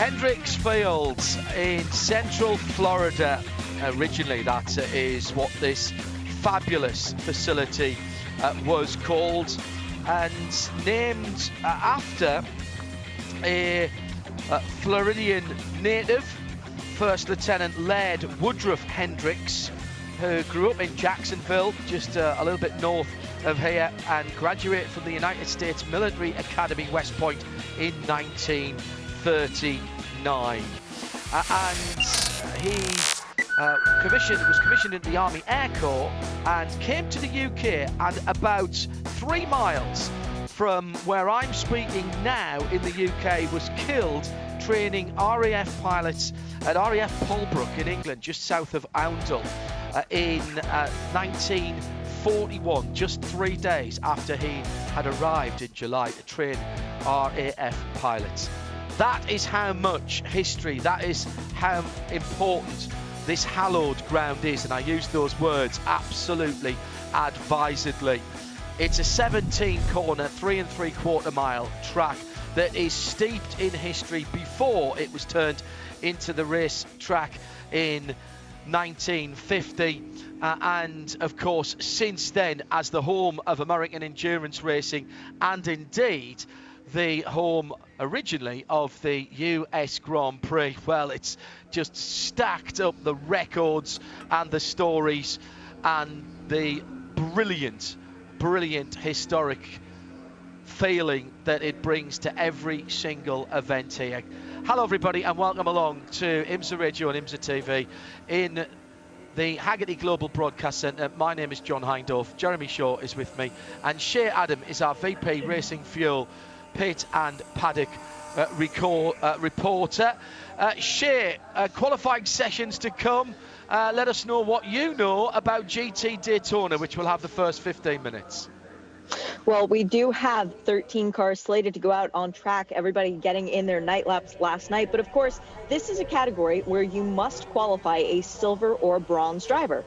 Hendricks Field in Central Florida. Originally, that is what this fabulous facility was called, and named after a Floridian native, First Lieutenant Laird Woodruff Hendricks, who grew up in Jacksonville, just a little bit north of here, and graduated from the United States Military Academy, West Point, in 1939. And he was commissioned in the Army Air Corps and came to the UK, and about 3 miles from where I'm speaking now in the UK was killed training RAF pilots at RAF Polbrook in England, just south of Oundle, in 1941, just 3 days after he had arrived in July to train RAF pilots. That is how much history, that is how important this hallowed ground is, and I use those words absolutely advisedly. It's a 17-corner, 3 3/4 mile track that is steeped in history before it was turned into the race track in 1950, and of course since then as the home of American endurance racing, and indeed the home originally of the US Grand Prix. Well, it's just stacked up the records and the stories and the brilliant historic feeling that it brings to every single event here. Hello everybody, and welcome along to IMSA Radio and IMSA TV in the Haggerty Global Broadcast Centre. My name is John Hindorf. Jeremy Shaw is with me, and Shea Adam is our VP Racing Fuel Pit and Paddock reporter. Shea, qualifying sessions to come. Let us know what you know about GT Daytona, which will have the first 15 minutes. Well, we do have 13 cars slated to go out on track, everybody getting in their night laps last night. But of course, this is a category where you must qualify a silver or bronze driver.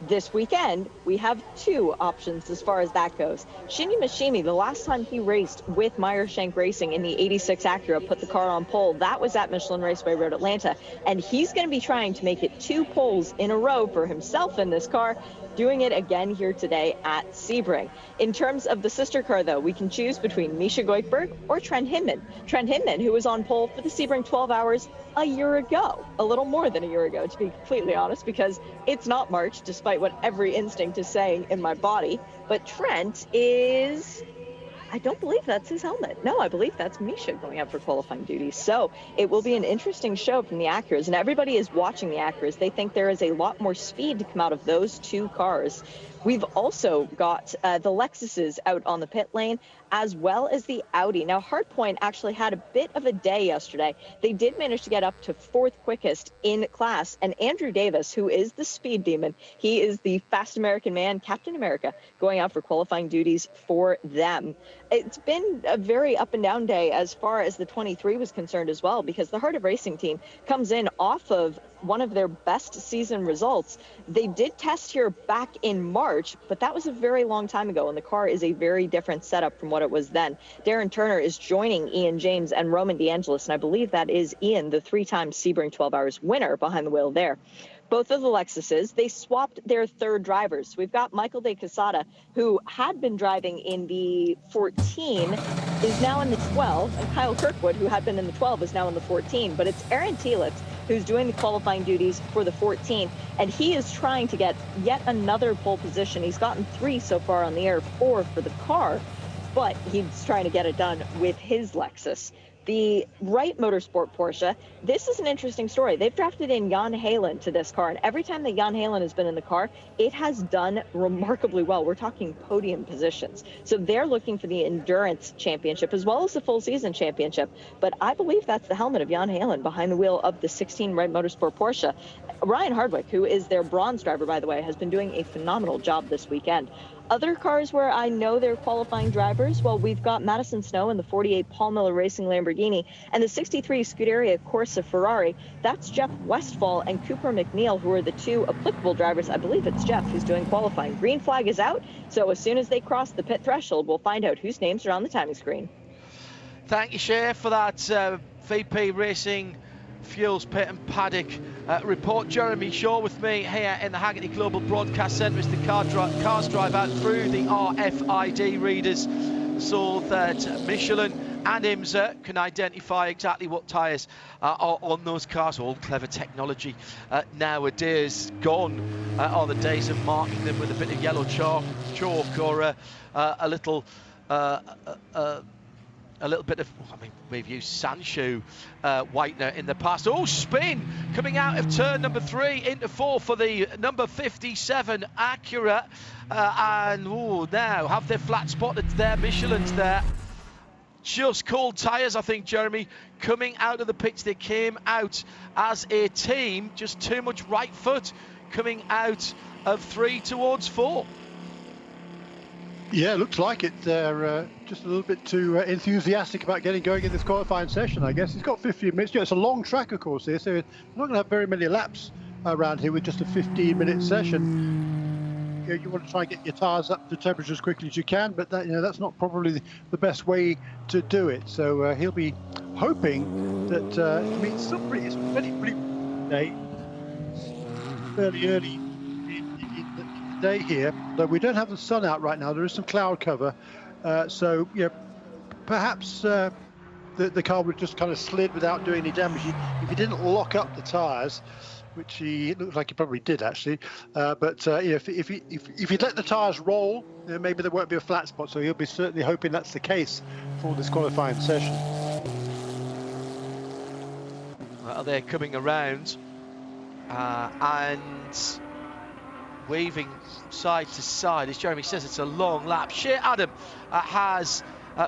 This weekend, we have 2 options as far as that goes. Shinya Mishimi, the last time he raced with Meyer Shank Racing in the 86 Acura, put the car on pole. That was at Michelin Raceway Road, Atlanta. And he's going to be trying to make it 2 poles in a row for himself in this car, doing it again here today at Sebring. In terms of the sister car, though, we can choose between Misha Goikhberg or Trent Hinman. Trent Hinman, who was on pole for the Sebring 12 hours a year ago, a little more than a year ago, to be completely honest, because it's not March, despite what every instinct is saying in my body. But Trent is... I don't believe that's his helmet. No, I believe that's Misha going out for qualifying duties. So it will be an interesting show from the Acuras, and everybody is watching the Acuras. They think there is a lot more speed to come out of those 2 cars. We've also got the Lexuses out on the pit lane, as well as the Audi. Now, Hardpoint actually had a bit of a day yesterday. They did manage to get up to 4th quickest in class. And Andrew Davis, who is the speed demon, he is the fast American man, Captain America, going out for qualifying duties for them. It's been a very up and down day as far as the 23 was concerned as well, because the Heart of Racing team comes in off of one of their best season results. They did test here back in March, but that was a very long time ago, and the car is a very different setup from what it was then. Darren Turner is joining Ian James and Roman DeAngelis, and I believe that is Ian, the 3-time Sebring 12 Hours winner, behind the wheel there. Both of the Lexuses, they swapped their 3rd drivers. We've got Michael De Quesada, who had been driving in the 14, is now in the 12, and Kyle Kirkwood, who had been in the 12, is now in the 14. But it's Aaron Telitz who's doing the qualifying duties for the 14, and he is trying to get yet another pole position. He's gotten 3 so far on the air, 4 for the car, but he's trying to get it done with his Lexus. The Wright Motorsport Porsche, this is an interesting story. They've drafted in Jan Halen to this car, and every time that Jan Halen has been in the car, it has done remarkably well. We're talking podium positions. So they're looking for the Endurance Championship as well as the Full Season Championship. But I believe that's the helmet of Jan Halen behind the wheel of the 16 Wright Motorsport Porsche. Ryan Hardwick, who is their bronze driver, by the way, has been doing a phenomenal job this weekend. Other cars where I know they're qualifying drivers, well, we've got Madison Snow in the 48 Paul Miller Racing Lamborghini and the 63 Scuderia Corsa Ferrari. That's Jeff Westphal and Cooper McNeil, who are the 2 applicable drivers. I believe it's Jeff who's doing qualifying. Green flag is out, so as soon as they cross the pit threshold, we'll find out whose names are on the timing screen. Thank you, Shea, for that VP Racing Fuels Pit and Paddock report. Jeremy Shaw with me here in the Haggerty Global Broadcast Centre as the cars drive out through the RFID readers so that Michelin and IMSA can identify exactly what tyres are on those cars. All clever technology nowadays. Gone are the days of marking them with a bit of yellow chalk or a little bit of, I mean, we've used Sancho whitener in the past. Oh, spin coming out of turn number 3 into 4 for the number 57 Acura. And now have their flat spotted there. Michelin's there. Just cold tyres, I think, Jeremy, coming out of the pits. They came out as a team, just too much right foot coming out of 3 towards 4. Yeah, looks like it. They're just a little bit too enthusiastic about getting going in this qualifying session, I guess. It's got 15 minutes. Yeah, it's a long track, of course, here, so we're not going to have very many laps around here with just a 15-minute session. You want to try and get your tyres up to temperature as quickly as you can, but that, that's not probably the best way to do it. So he'll be hoping that, I mean, it's pretty day, fairly early in the day here, though we don't have the sun out right now. There is some cloud cover, so perhaps the car would just kind of slid without doing any damage if he didn't lock up the tyres, which it looks like he probably did actually. But if he'd let the tyres roll, maybe there won't be a flat spot. So he'll be certainly hoping that's the case for this qualifying session. Well, they're coming around and waving side to side. As Jeremy says, it's a long lap. Shea Adam has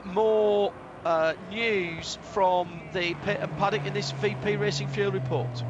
more news from the pit and paddock in this VP Racing Fuel report.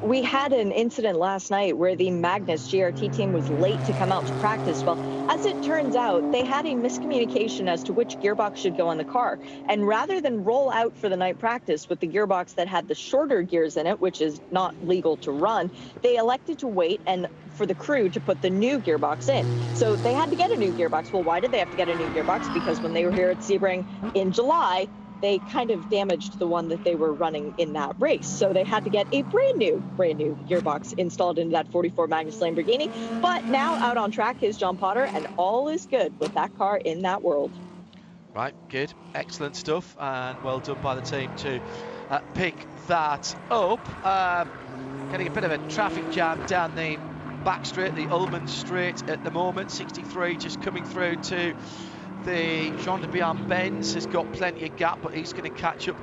We had an incident last night where the Magnus GRT team was late to come out to practice. Well, as it turns out, they had a miscommunication as to which gearbox should go on the car. And rather than roll out for the night practice with the gearbox that had the shorter gears in it, which is not legal to run, they elected to wait and for the crew to put the new gearbox in. So they had to get a new gearbox. Well, why did they have to get a new gearbox? Because when they were here at Sebring in July, they kind of damaged the one that they were running in that race. So they had to get a brand new gearbox installed into that 44 Magnus Lamborghini. But now out on track is John Potter, and all is good with that car in that world. Right, good, excellent stuff, and well done by the team to pick that up. Getting a bit of a traffic jam down the back straight, the Ullman Straight at the moment. 63 just coming through to the Jean de Bian Benz, has got plenty of gap, but he's going to catch up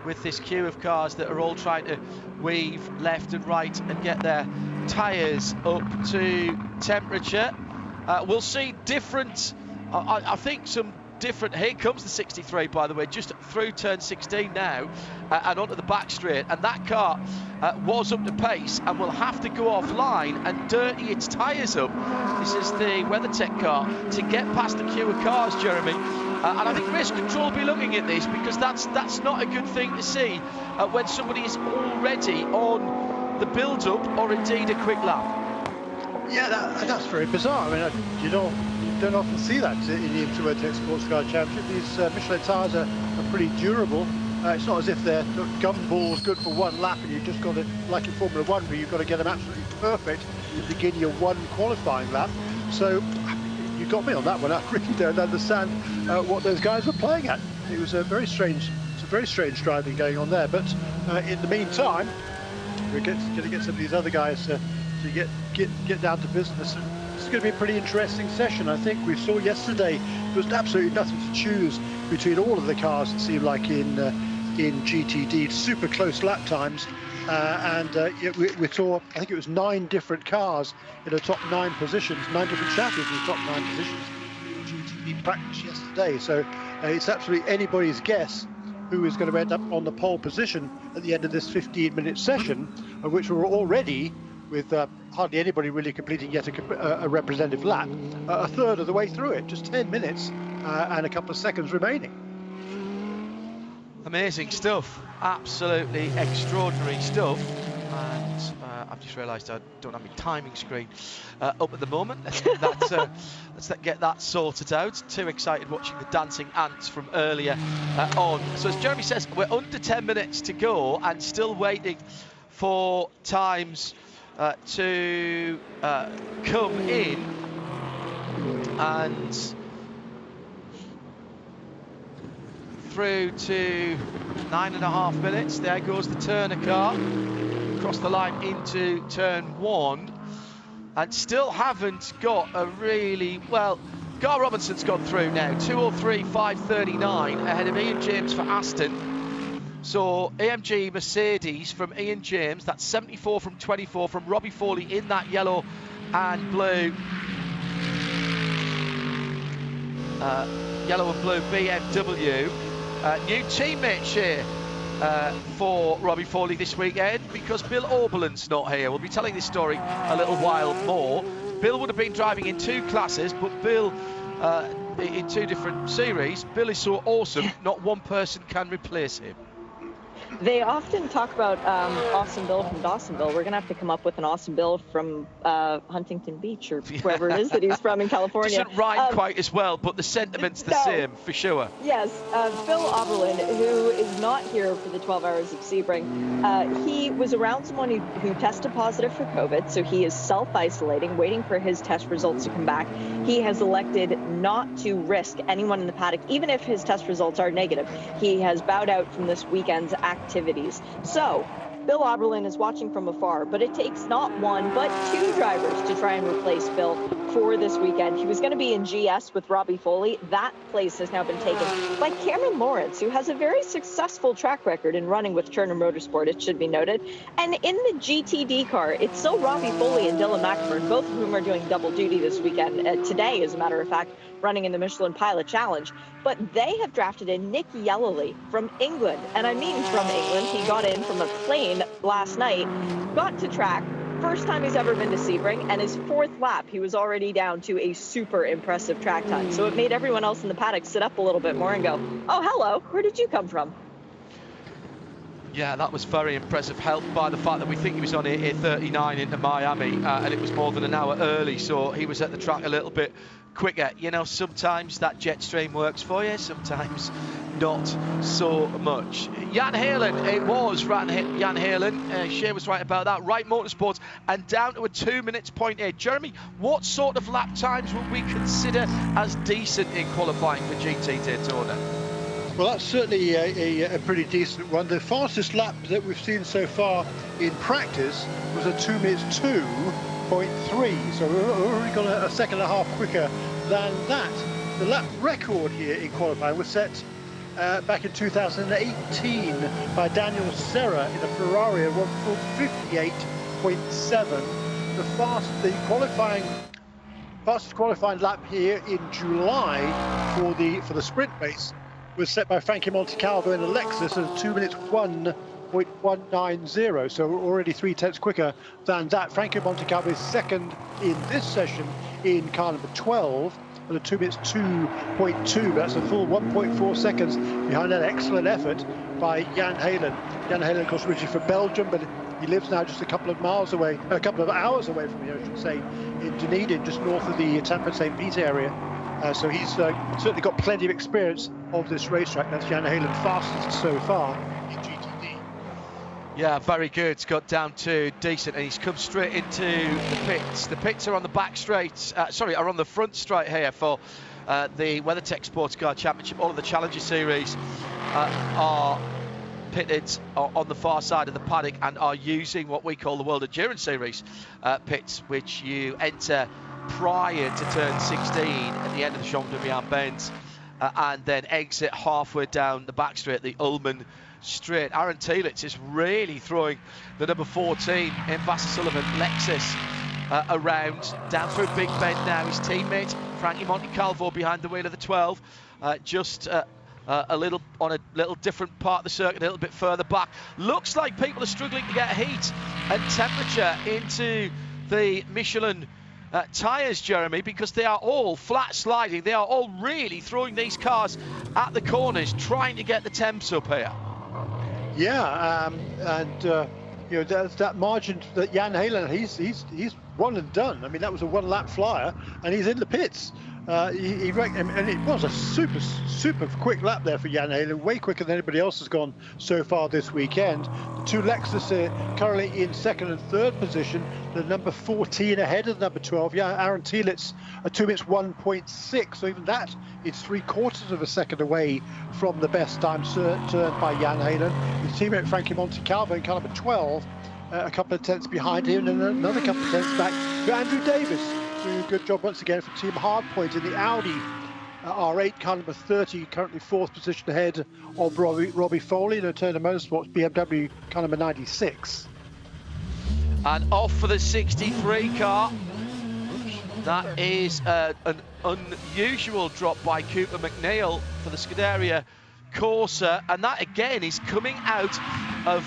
with this queue of cars that are all trying to weave left and right and get their tyres up to temperature. We'll see different, I think some different, here comes the 63 by the way, just through turn 16 now and onto the back straight, and that car was up to pace and will have to go offline and dirty its tyres up. This is the WeatherTech car to get past the queue of cars, Jeremy, and I think race control will be looking at this, because that's not a good thing to see when somebody is already on the build-up or indeed a quick lap. Yeah, that's very bizarre. I mean, you don't often see that in the IMSA WeatherTech SportsCar Championship. These Michelin tyres are pretty durable. It's not as if they're gumballs good for one lap and you've just got it like in Formula 1 where you've got to get them absolutely perfect to begin your one qualifying lap. So you got me on that one. I really don't understand what those guys were playing at. It was a very strange driving going on there. But in the meantime, we're going to get some of these other guys to get down to business. And it's going to be a pretty interesting session. I think we saw yesterday there was absolutely nothing to choose between all of the cars, it seemed like, in GTD. Super close lap times, and we saw, I think it was 9 different cars in the top 9 positions, 9 different champions in the top 9 positions in GTD practice yesterday. So it's absolutely anybody's guess who is going to end up on the pole position at the end of this 15-minute session, of which we're already, with hardly anybody really completing yet a representative lap, a third of the way through it, just 10 minutes and a couple of seconds remaining. Amazing stuff, absolutely extraordinary stuff, and I've just realised I don't have my timing screen up at the moment. Let's get that sorted out. Too excited watching the dancing ants from earlier on. So as Jeremy says, we're under 10 minutes to go and still waiting for times to come in. And through to 9.5 minutes. There goes the Turner car across the line into turn 1, and still haven't got a really well. Gar Robinson's gone through now, 2:03.539 ahead of Ian James for Aston. So AMG Mercedes from Ian James, that's 74 from 24 from Robbie Foley in that yellow and blue. Yellow and blue BMW. New teammates here for Robbie Foley this weekend because Bill Oberlin's not here. We'll be telling this story a little while more. Bill would have been driving in 2 classes, but Bill in 2 different series. Bill is so awesome, not one person can replace him. They often talk about Awesome Bill from Dawsonville. We're going to have to come up with an Awesome Bill from Huntington Beach or wherever it is that he's from in California. Doesn't rhyme quite as well, but the sentiment's the same, for sure. Yes. Phil Oberlin, who is not here for the 12 hours of Sebring, he was around someone who tested positive for COVID, so he is self-isolating, waiting for his test results to come back. He has elected not to risk anyone in the paddock, even if his test results are negative. He has bowed out from this weekend's activities. So Bill Oberlin is watching from afar, but it takes not 1 but 2 drivers to try and replace Bill for this weekend. He was going to be in GS with Robbie Foley. That place has now been taken by Cameron Lawrence, who has a very successful track record in running with Turner Motorsport, it should be noted. And in the GTD car, it's still Robbie Foley and Dylan McFern, both of whom are doing double duty this weekend. Today, as a matter of fact, running in the Michelin Pilot Challenge. But they have drafted in Nick Yellowly from England. And I mean from England. He got in from a plane last night, got to track, first time he's ever been to Sebring, and his 4th lap, he was already down to a super impressive track time. So it made everyone else in the paddock sit up a little bit more and go, oh, hello, where did you come from? Yeah, that was very impressive, helped by the fact that we think he was on A39 into Miami, and it was more than an hour early, so he was at the track a little bit quicker. You know, sometimes that jet stream works for you, sometimes not so much. Jan Halen, it was Jan Halen. Shea was right about that. Right Motorsports, and down to a 2 minutes 0.8. Jeremy, what sort of lap times would we consider as decent in qualifying for GT Daytona? Well, that's certainly a pretty decent one. The fastest lap that we've seen so far in practice was a 2 minutes 2.3, so we've already gone a second and a half quicker than that. The lap record here in qualifying was set back in 2018 by Daniel Serra in a Ferrari at 1:58.7. The fastest qualifying lap here in July for the sprint race was set by Frankie Montecalvo in a Lexus at 2 minutes 1.190, so we're already 3 tenths quicker than that. Frankie Montecalvo is second in this session in car number 12 at a 2 minutes 2.2, but that's a full 1.4 seconds behind that excellent effort by Jan Halen. Jan Halen, of course, originally from Belgium, but he lives now just a couple of hours away from here, I should say, in Dunedin, just north of the Tampa St. Pete area. So he's certainly got plenty of experience of this racetrack. That's Jan Halen, fastest so far in GTD. Yeah, very good. It's got down to decent, and he's come straight into the pits. The pits are on the back straight, are on the front straight here for the WeatherTech SportsCar Championship. All of the Challenger Series are pitted on the far side of the paddock and are using what we call the World Endurance Series pits, which you enter prior to turn 16 at the end of the Champ de Mian bend, and then exit halfway down the back straight, the Ullman straight. Aaron Telitz is really throwing the number 14 in Vassar Sullivan Lexus around down through Big Bend now. His teammate Frankie Montecalvo behind the wheel of the 12, just a little on a little different part of the circuit, a little bit further back. Looks like people are struggling to get heat and temperature into the Michelin tyres, Jeremy, because they are all flat sliding. They are all really throwing these cars at the corners, trying to get the temps up here. Yeah, and you know, there's that margin that Jan Heylen, he's one and done. I mean, that was a one-lap flyer, and he's in the pits. And it was a super quick lap there for Jan Heylen, way quicker than anybody else has gone so far this weekend. The two Lexus are currently in second and third position. The number 14 ahead of the number 12. Yeah, Aaron Tielitz, 2 minutes 1.6. So even that is 3/4 of a second away from the best time turned by Jan Heylen. His teammate Frankie Montecalvo in car number 12, a couple of tenths behind him, and another couple of tenths back to Andrew Davis, doing a good job once again for Team Hardpoint in the Audi R8, car number 30, currently 4th position ahead of Robbie Foley in a Turner Motorsports BMW car number 96. And off for the 63 car. That is an unusual drop by Cooper Mcneill for the Scuderia Corsa, and that again is coming out of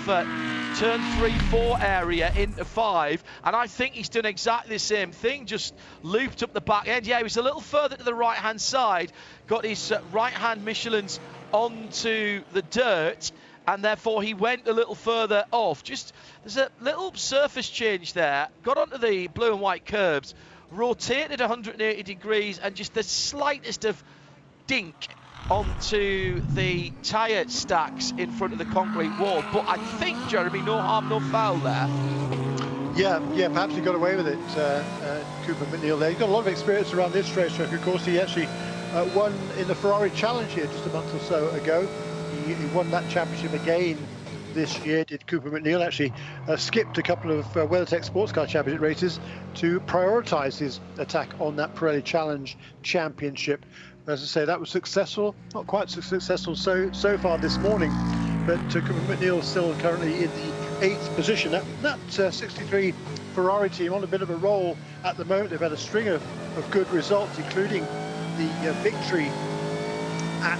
turn 3-4 area into 5, and I think he's done exactly the same thing, just looped up the back end. Yeah, he was a little further to the right hand side, got his right hand Michelins onto the dirt, and therefore he went a little further off. Just there's a little surface change there, got onto the blue and white curbs, rotated 180 degrees, and just the slightest of dink onto the tyre stacks in front of the concrete wall. But I think, Jeremy, no harm, no foul there. Yeah, perhaps he got away with it, Cooper Mcneill there. He's got a lot of experience around this racetrack. Of course, he actually won in the Ferrari Challenge here just a month or so ago. He won that championship again this year, did Cooper Mcneill. Actually skipped a couple of WeatherTech SportsCar Championship races to prioritise his attack on that Pirelli Challenge Championship. As I say, that was successful, not quite so successful so far this morning, but Cooper Mcneill still currently in the 8th position. That 63 Ferrari team on a bit of a roll at the moment. They've had a string of good results, including the victory at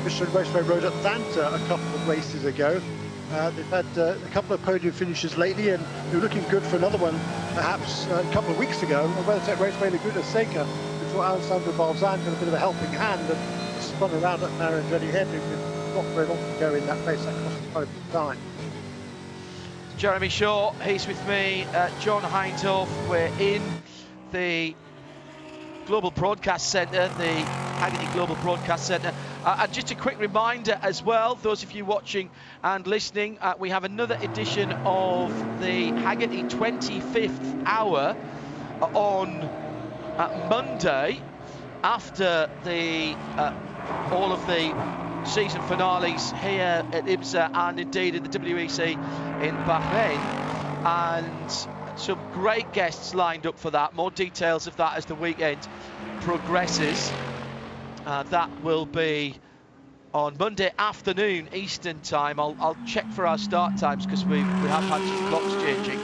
Michelin Raceway Road at Atlanta a couple of races ago. They've had a couple of podium finishes lately, and they're looking good for another one perhaps a couple of weeks ago at WeatherTech Raceway Laguna Seca, before Alessandro Balzan got a bit of a helping hand and spun around at Maranello Head with not very long to go in that race. That cost him quite a bit of time. Jeremy Shaw, he's with me, John Hindhoff. We're in the Global Broadcast Centre, the Haggerty Global Broadcast Centre. And just a quick reminder as well, those of you watching and listening, we have another edition of the Haggerty 25th Hour on Monday, after the all of the season finales here at IMSA and indeed in the WEC in Bahrain, and some great guests lined up for that. More details of that as the weekend progresses. That will be on Monday afternoon Eastern time. I'll check for our start times because we have had some clocks changing.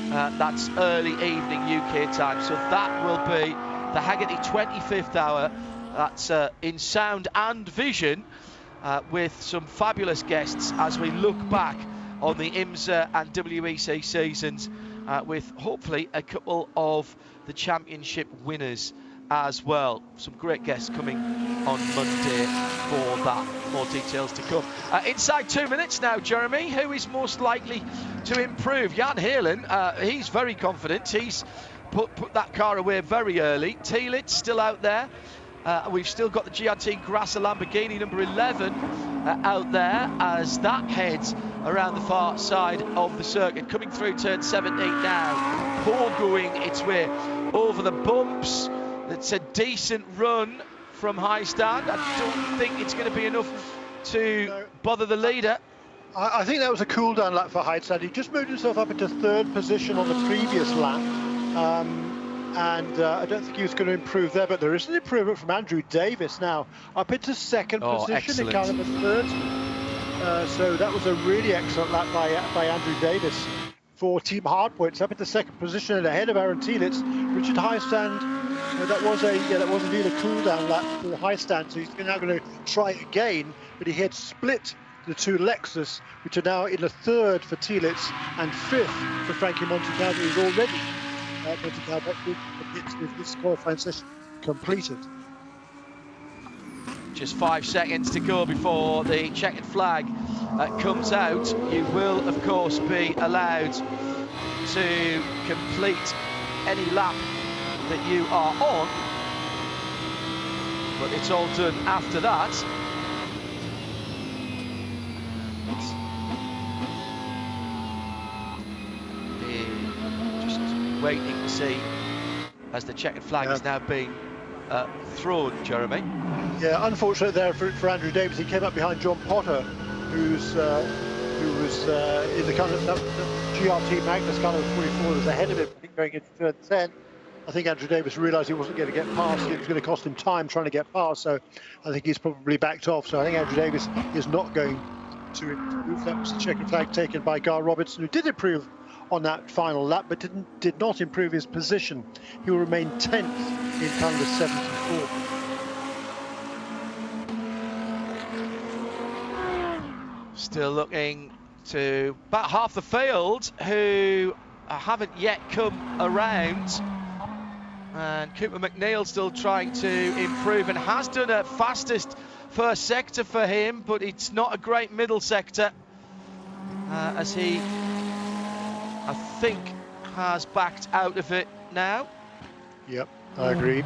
That's early evening UK time, so that will be the Haggerty 25th Hour. That's in sound and vision, with some fabulous guests as we look back on the IMSA and WEC seasons, with hopefully a couple of the championship winners as well. Some great guests coming on Monday for that. More details to come. Inside 2 minutes now, Jeremy. Who is most likely to improve? Jan Heylen, he's very confident. He's put that car away very early. Tielitz still out there. We've still got the GRT Grasser Lamborghini number 11 out there as that heads around the far side of the circuit. Coming through turn 17 now. Pogoing its way over the bumps. It's a decent run from high stand. I don't think it's going to be enough to bother the leader. I think that was a cool down lap for Heidstand. He just moved himself up into 3rd position on the previous lap. I don't think he was going to improve there, but there is an improvement from Andrew Davis now, up into 2nd position in car number 3rd. So that was a really excellent lap by Andrew Davis for Team Hardpoint. Up into 2nd position and ahead of Aaron Tielitz. Richard Highstand, that was indeed a cool down lap for Highstand, so he's now going to try again, but he had split the two Lexus, which are now in the 3rd for Tielitz and 5th for Frankie Montecalvo, who's already with this qualifying session completed. just 5 seconds to go before the checkered flag comes out. You will, of course, be allowed to complete any lap that you are on, but it's all done after that. Just waiting to see as the checkered flag is now being thrown, Jeremy. Yeah, unfortunate there for Andrew Davis. He came up behind John Potter, who was in the kind of GRT Magnus kind of 44 was ahead of him, I think, going into turn 10. I think Andrew Davis realised he wasn't going to get past. It was going to cost him time trying to get past, so I think he's probably backed off. So I think Andrew Davis is not going to improve. That was the checkered flag taken by Gar Robertson, who did improve on that final lap, but did not improve his position. He will remain 10th in Canada 74. Still looking to about half the field who haven't yet come around. And Cooper Mcneill still trying to improve and has done a fastest first sector for him, but it's not a great middle sector as he, I think, has backed out of it now. Yep, I agree.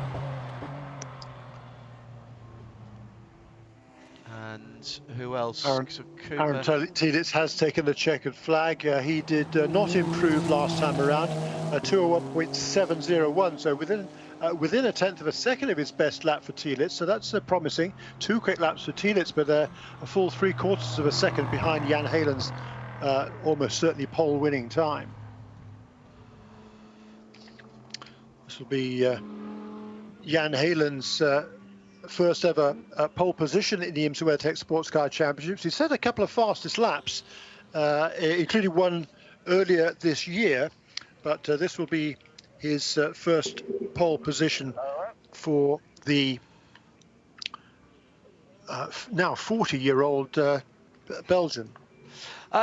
And who else? Aaron Telitz has taken the checkered flag. He did not improve last time around, 201.701, so within a tenth of a second of his best lap for Telitz, so that's promising. 2 quick laps for Telitz, but a full 3/4 of a second behind Jan Helen's almost certainly pole-winning time. This will be Jan Helen's first ever pole position in the IMSA WeatherTech SportsCar Championships. He set a couple of fastest laps, including one earlier this year, but this will be his first pole position for the now 40-year-old Belgian.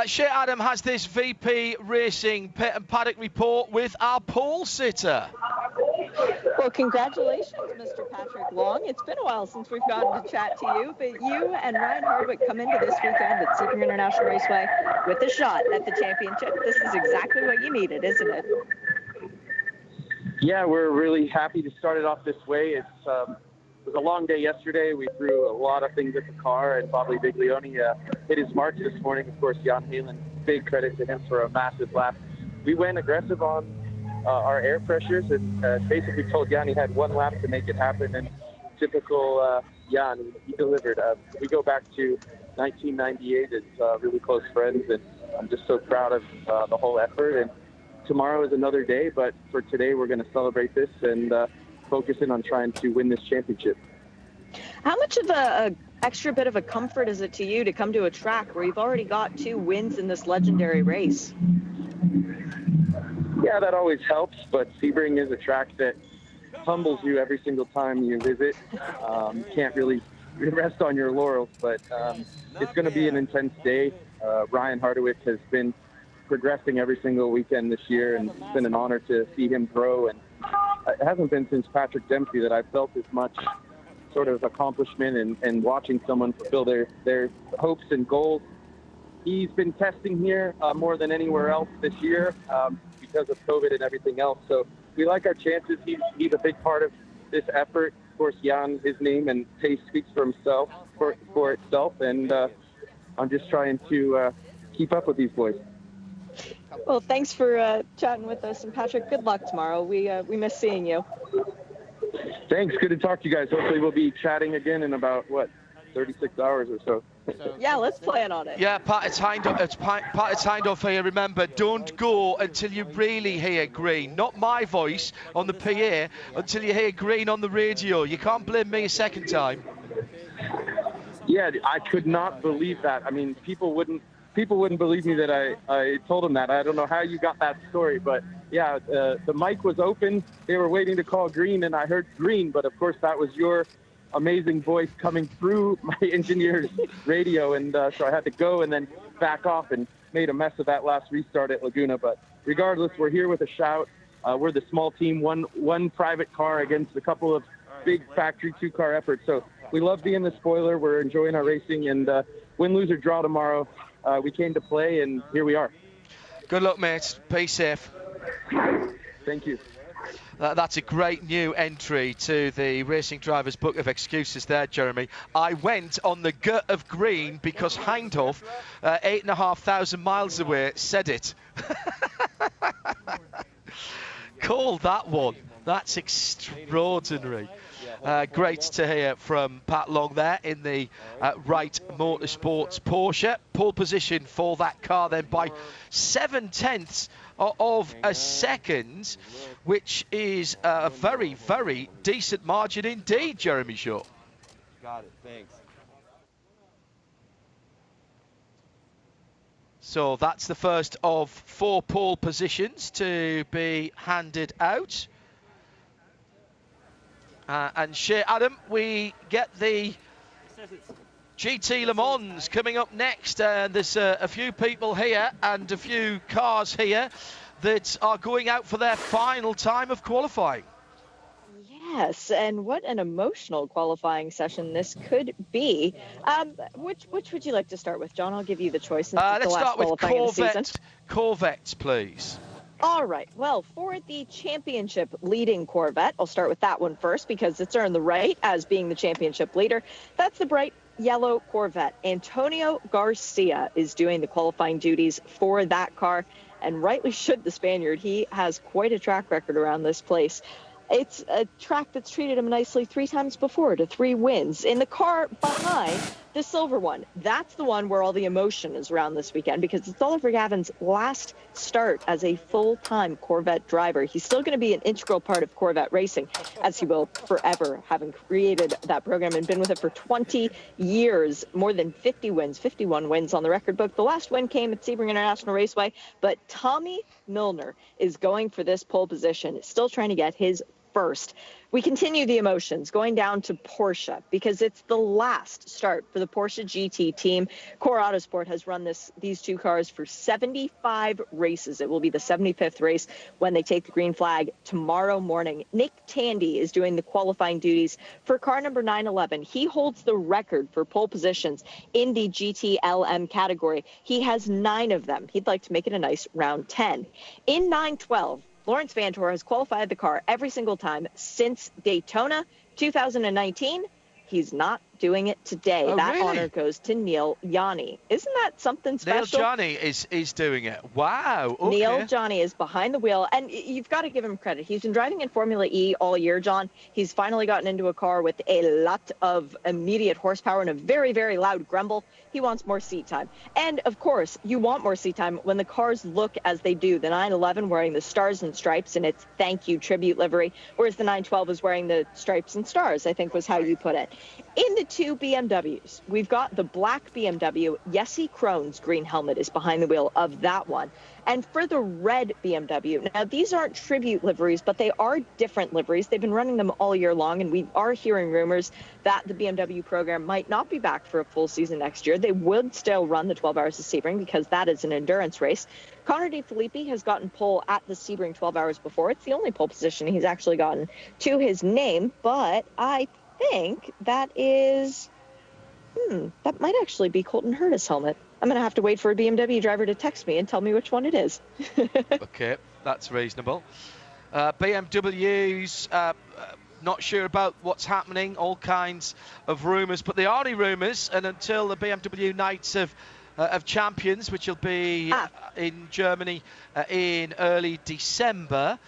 Shea Adam has this VP Racing pit and paddock report with our pole sitter. Well, congratulations, Mr. Patrick Long. It's been a while since we've gotten to chat to you, but you and Ryan Hardwick come into this weekend at Sebring International Raceway with a shot at the championship. This is exactly what you needed, isn't it? Yeah, we're really happy to start it off this way. It was a long day yesterday. We threw a lot of things at the car, and Bobby Viglione hit his marks this morning. Of course, Jan Helen, big credit to him for a massive lap. We went aggressive on our air pressures and basically told Jan he had 1 lap to make it happen, and typical Jan, he delivered. We go back to 1998 as really close friends, and I'm just so proud of the whole effort. And tomorrow is another day, but for today we're going to celebrate this and focus in on trying to win this championship. How much of a extra bit of a comfort is it to you to come to a track where you've already got 2 wins in this legendary race? Yeah, that always helps, but Sebring is a track that humbles you every single time you visit. You can't really rest on your laurels, but it's going to be an intense day. Ryan Hardwick has been progressing every single weekend this year, and it's been an honor to see him grow. And it hasn't been since Patrick Dempsey that I've felt as much sort of accomplishment and watching someone fulfill their hopes and goals. He's been testing here more than anywhere else this year because of COVID and everything else. So we like our chances. He's a big part of this effort. Of course, Jan, his name and pace speaks for himself, for itself. And I'm just trying to keep up with these boys. Well, thanks for chatting with us, and Patrick, good luck tomorrow. We miss seeing you. Thanks. Good to talk to you guys. Hopefully we'll be chatting again in about, 36 hours or so. Yeah, let's plan on it. Yeah, Pat, it's signed off here. Remember, don't go until you really hear green. Not my voice on the PA, until you hear green on the radio. You can't blame me a second time. Yeah, I could not believe that. I mean, people wouldn't believe me that I told them that. I don't know how you got that story, but yeah, the mic was open. They were waiting to call green, and I heard green, but of course that was your amazing voice coming through my engineer's radio, and so I had to go and then back off and made a mess of that last restart at Laguna. But regardless, we're here with a shout. We're the small team, one private car against a couple of big factory 2-car efforts. So we love being the spoiler. We're enjoying our racing, and win, lose, or draw tomorrow. We came to play, and here we are. Good luck, mate. Be safe. Thank you. That's a great new entry to the Racing Drivers Book of Excuses there, Jeremy. I went on the gut of green because Hindhoff, 8,500 miles away, said it. Call that one. That's extraordinary. Great to hear from Pat Long there in the Wright Motorsports Porsche. Pole position for that car then by 0.7 of a second, which is a very, very decent margin indeed, Jeremy Shaw. Got it, thanks. So that's the first of 4 pole positions to be handed out. And Adam, we get the GT Le Mans coming up next. There's a few people here and a few cars here that are going out for their final time of qualifying. Yes, and what an emotional qualifying session this could be. Which would you like to start with, John? I'll give you the choice. Let's start with Corvette, please. All right. Well, for the championship leading Corvette, I'll start with that one first because it's earned the right as being the championship leader. That's the bright yellow Corvette. Antonio Garcia is doing the qualifying duties for that car, and rightly should the Spaniard. He has quite a track record around this place. It's a track that's treated him nicely 3 times before to 3 wins. In the car behind, the silver one, that's the one where all the emotion is around this weekend because it's Oliver Gavin's last start as a full-time Corvette driver. He's still going to be an integral part of Corvette racing, as he will forever, having created that program and been with it for 20 years, more than 50 wins, 51 wins on the record book. The last win came at Sebring International Raceway, but Tommy Milner is going for this pole position, still trying to get his first. We continue the emotions going down to Porsche because it's the last start for the Porsche GT team. Core Autosport has run these 2 cars for 75 races. It will be the 75th race when they take the green flag tomorrow morning. Nick Tandy is doing the qualifying duties for car number 911. He holds the record for pole positions in the GTLM category. He has 9 of them. He'd like to make it a nice round 10. In 912, Lawrence Vantor has qualified the car every single time since Daytona 2019. He's not doing it today. Oh, that really? honor goes to Neil Yanni. Isn't that something special? Neil Johnny is doing it. Wow. Okay. Neil Johnny is behind the wheel, and you've got to give him credit. He's been driving in Formula E all year, John. He's finally gotten into a car with a lot of immediate horsepower and a very, very loud grumble. He wants more seat time. And, of course, you want more seat time when the cars look as they do. The 911 wearing the stars and stripes in its thank you tribute livery, whereas the 912 is wearing the stripes and stars, I think was how you put it. In the 2 BMWs, we've got the black BMW. Jesse Krohn's green helmet is behind the wheel of that one. And for the red BMW, now these aren't tribute liveries, but they are different liveries. They've been running them all year long, and we are hearing rumors that the BMW program might not be back for a full season next year. They would still run the 12 Hours of Sebring because that is an endurance race. Connor DeFilippi has gotten pole at the Sebring 12 Hours before. It's the only pole position he's actually gotten to his name, but I think that is... that might actually be Colton Herta's helmet. I'm going to have to wait for a BMW driver to text me and tell me which one it is. Okay, that's reasonable. BMWs, not sure about what's happening, all kinds of rumours, but they are rumours, and until the BMW Nights of Champions, which will be in Germany in early December,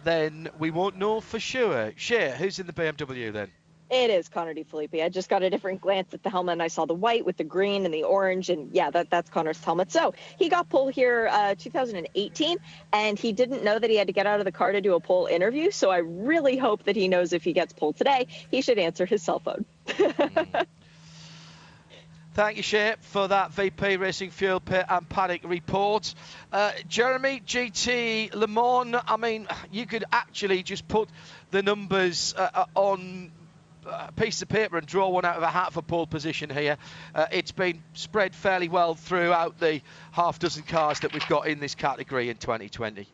then we won't know for sure. Shea, who's in the BMW then? It is Connor DeFilippi. I just got a different glance at the helmet, and I saw the white with the green and the orange, and yeah, that's Connor's helmet. So he got pole here 2018, and he didn't know that he had to get out of the car to do a pole interview, so I really hope that he knows if he gets pole today, he should answer his cell phone. Thank you, Shea, for that VP Racing Fuel Pit and Paddock report. Jeremy, GT Le Mans, I mean, you could actually just put the numbers on a piece of paper and draw one out of a hat for pole position here. It's been spread fairly well throughout the half dozen cars that we've got in this category in 2020.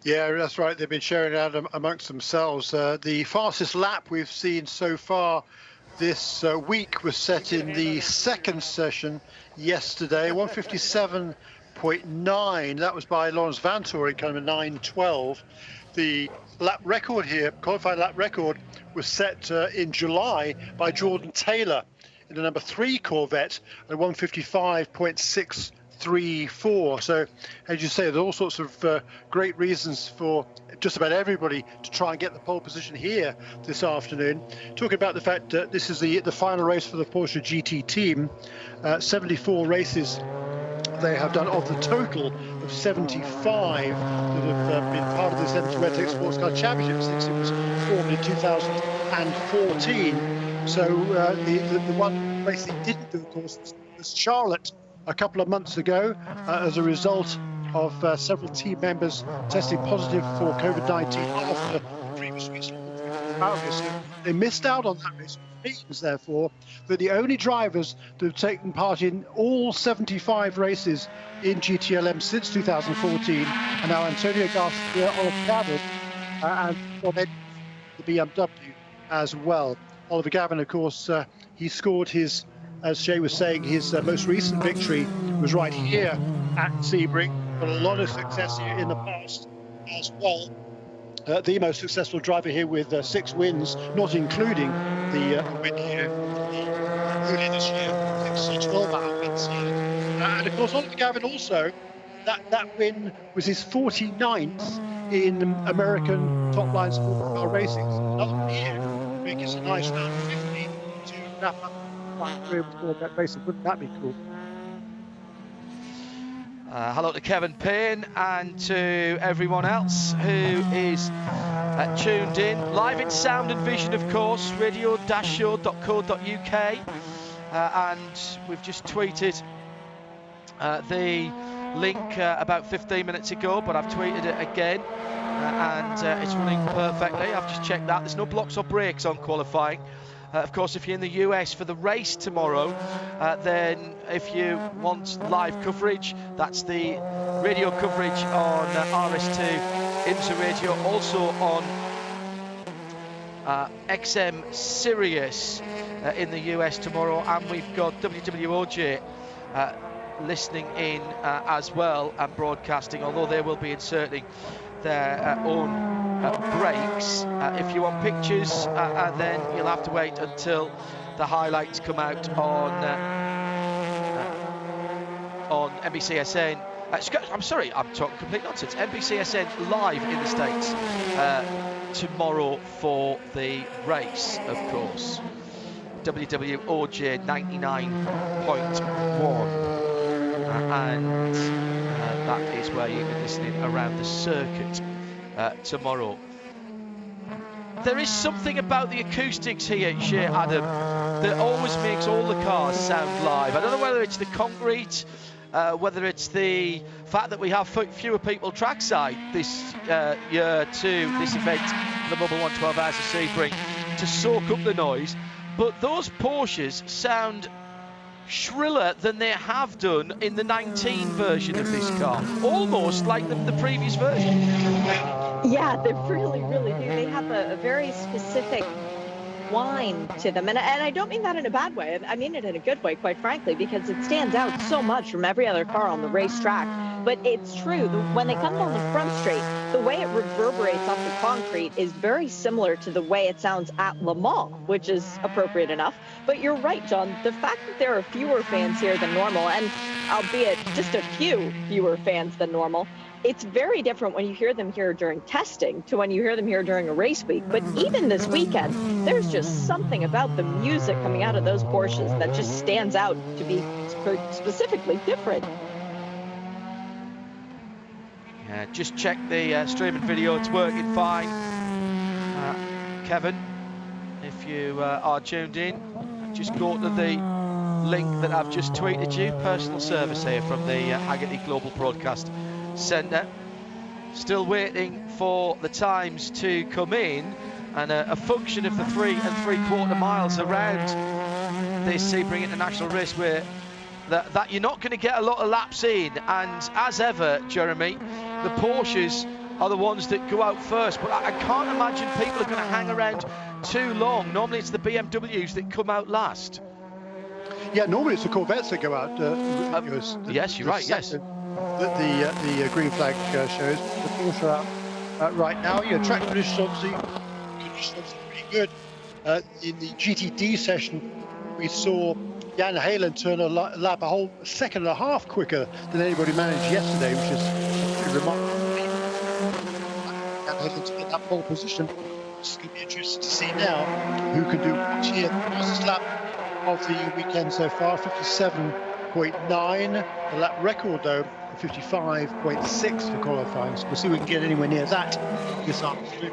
Yeah, that's right. They've been sharing out amongst themselves. The fastest lap we've seen so far this week was set in the second session yesterday, 157.9. That was by Lawrence Vantor in kind of a 9:12. The lap record here, qualified lap record, was set in July by Jordan Taylor in the number 3 Corvette at 155.634. So, as you say, there's all sorts of great reasons for just about everybody to try and get the pole position here this afternoon. Talking about the fact that this is the final race for the Porsche GT team. 74 races they have done of the total of 75 that have been part of this IMSA WeatherTech SportsCar Championship since it was formed in 2014. So the one race they didn't do, of course, was Charlotte a couple of months ago as a result of several team members testing positive for COVID-19 after the previous week's race. So they missed out on that race. It means, therefore, that the only drivers that have taken part in all 75 races in GTLM since 2014 are now Antonio Garcia, Oliver Gavin, and the BMW as well. Oliver Gavin, of course, he scored his, as Shay was saying, his most recent victory was right here at Sebring. Got a lot of success here in the past as well. The most successful driver here with 6 wins, not including the win here earlier this year. I think 12 wins here. And of course, Oliver Gavin also, that win was his 49th in American top-line SportsCar racing. Another one here, I think it's a nice round 50 to wrap up my career with that racing. Wouldn't that be cool? Hello to Kevin Payne and to everyone else who is tuned in. Live in sound and vision, of course, radio-show.co.uk. And we've just tweeted the link about 15 minutes ago, but I've tweeted it again. And it's running perfectly. I've just checked that. There's no blocks or breaks on qualifying. Of course, if you're in the US for the race tomorrow, then if you want live coverage, that's the radio coverage on RS2 IMSA Radio, also on XM Sirius in the US tomorrow, and we've got WWOJ listening in as well and broadcasting, although they will be inserting their own breaks. If you want pictures, and then you'll have to wait until the highlights come out on NBCSN. I'm sorry, I'm talking complete nonsense. NBCSN live in the States tomorrow for the race, of course. WWOJ 99.1. And that is where you can listen in around the circuit tomorrow. There is something about the acoustics here, Shea Adam, that always makes all the cars sound live. I don't know whether it's the concrete, whether it's the fact that we have fewer people trackside this year to this event, the Mobil 112 Hours of Sebring, to soak up the noise. But those Porsches sound shriller than they have done in the 19 version of this car, almost like the previous version. Yeah, they really, really do. They have a very specific whine to them, and I don't mean that in a bad way. I mean it in a good way, quite frankly, because it stands out so much from every other car on the racetrack. But it's true, when they come down the front straight, the way it reverberates off the concrete is very similar to the way it sounds at Le Mans, which is appropriate enough. But you're right, John, the fact that there are fewer fans here than normal, and albeit just a few fewer fans than normal, it's very different when you hear them here during testing to when you hear them here during a race week. But even this weekend, there's just something about the music coming out of those Porsches that just stands out to be specifically different. Yeah, just check the streaming video, it's working fine. Kevin, if you are tuned in, just go to the link that I've just tweeted you, personal service here from the Haggerty Global Broadcast Centre. Still waiting for the times to come in, and a function of the 3 3/4 miles around this Sebring International Raceway that you're not going to get a lot of laps in. And as ever, Jeremy, the Porsches are the ones that go out first, but I can't imagine people are going to hang around too long. Normally it's the BMWs that come out last. Yeah, normally it's the Corvettes that go out. Yes, you're right, yes. The green flag shows. The Porsche out right now. Yeah, track conditions obviously pretty good. In the GTD session, we saw Jan Heylen turn a lap a whole second and a half quicker than anybody managed yesterday, which is pretty remarkable. Jan Heylen to get that pole position. It's going to be interesting to see now who can do what here. The fastest lap of the weekend so far, 57.9. The lap record, though, 55.6 for qualifying. So we'll see if we can get anywhere near that this afternoon.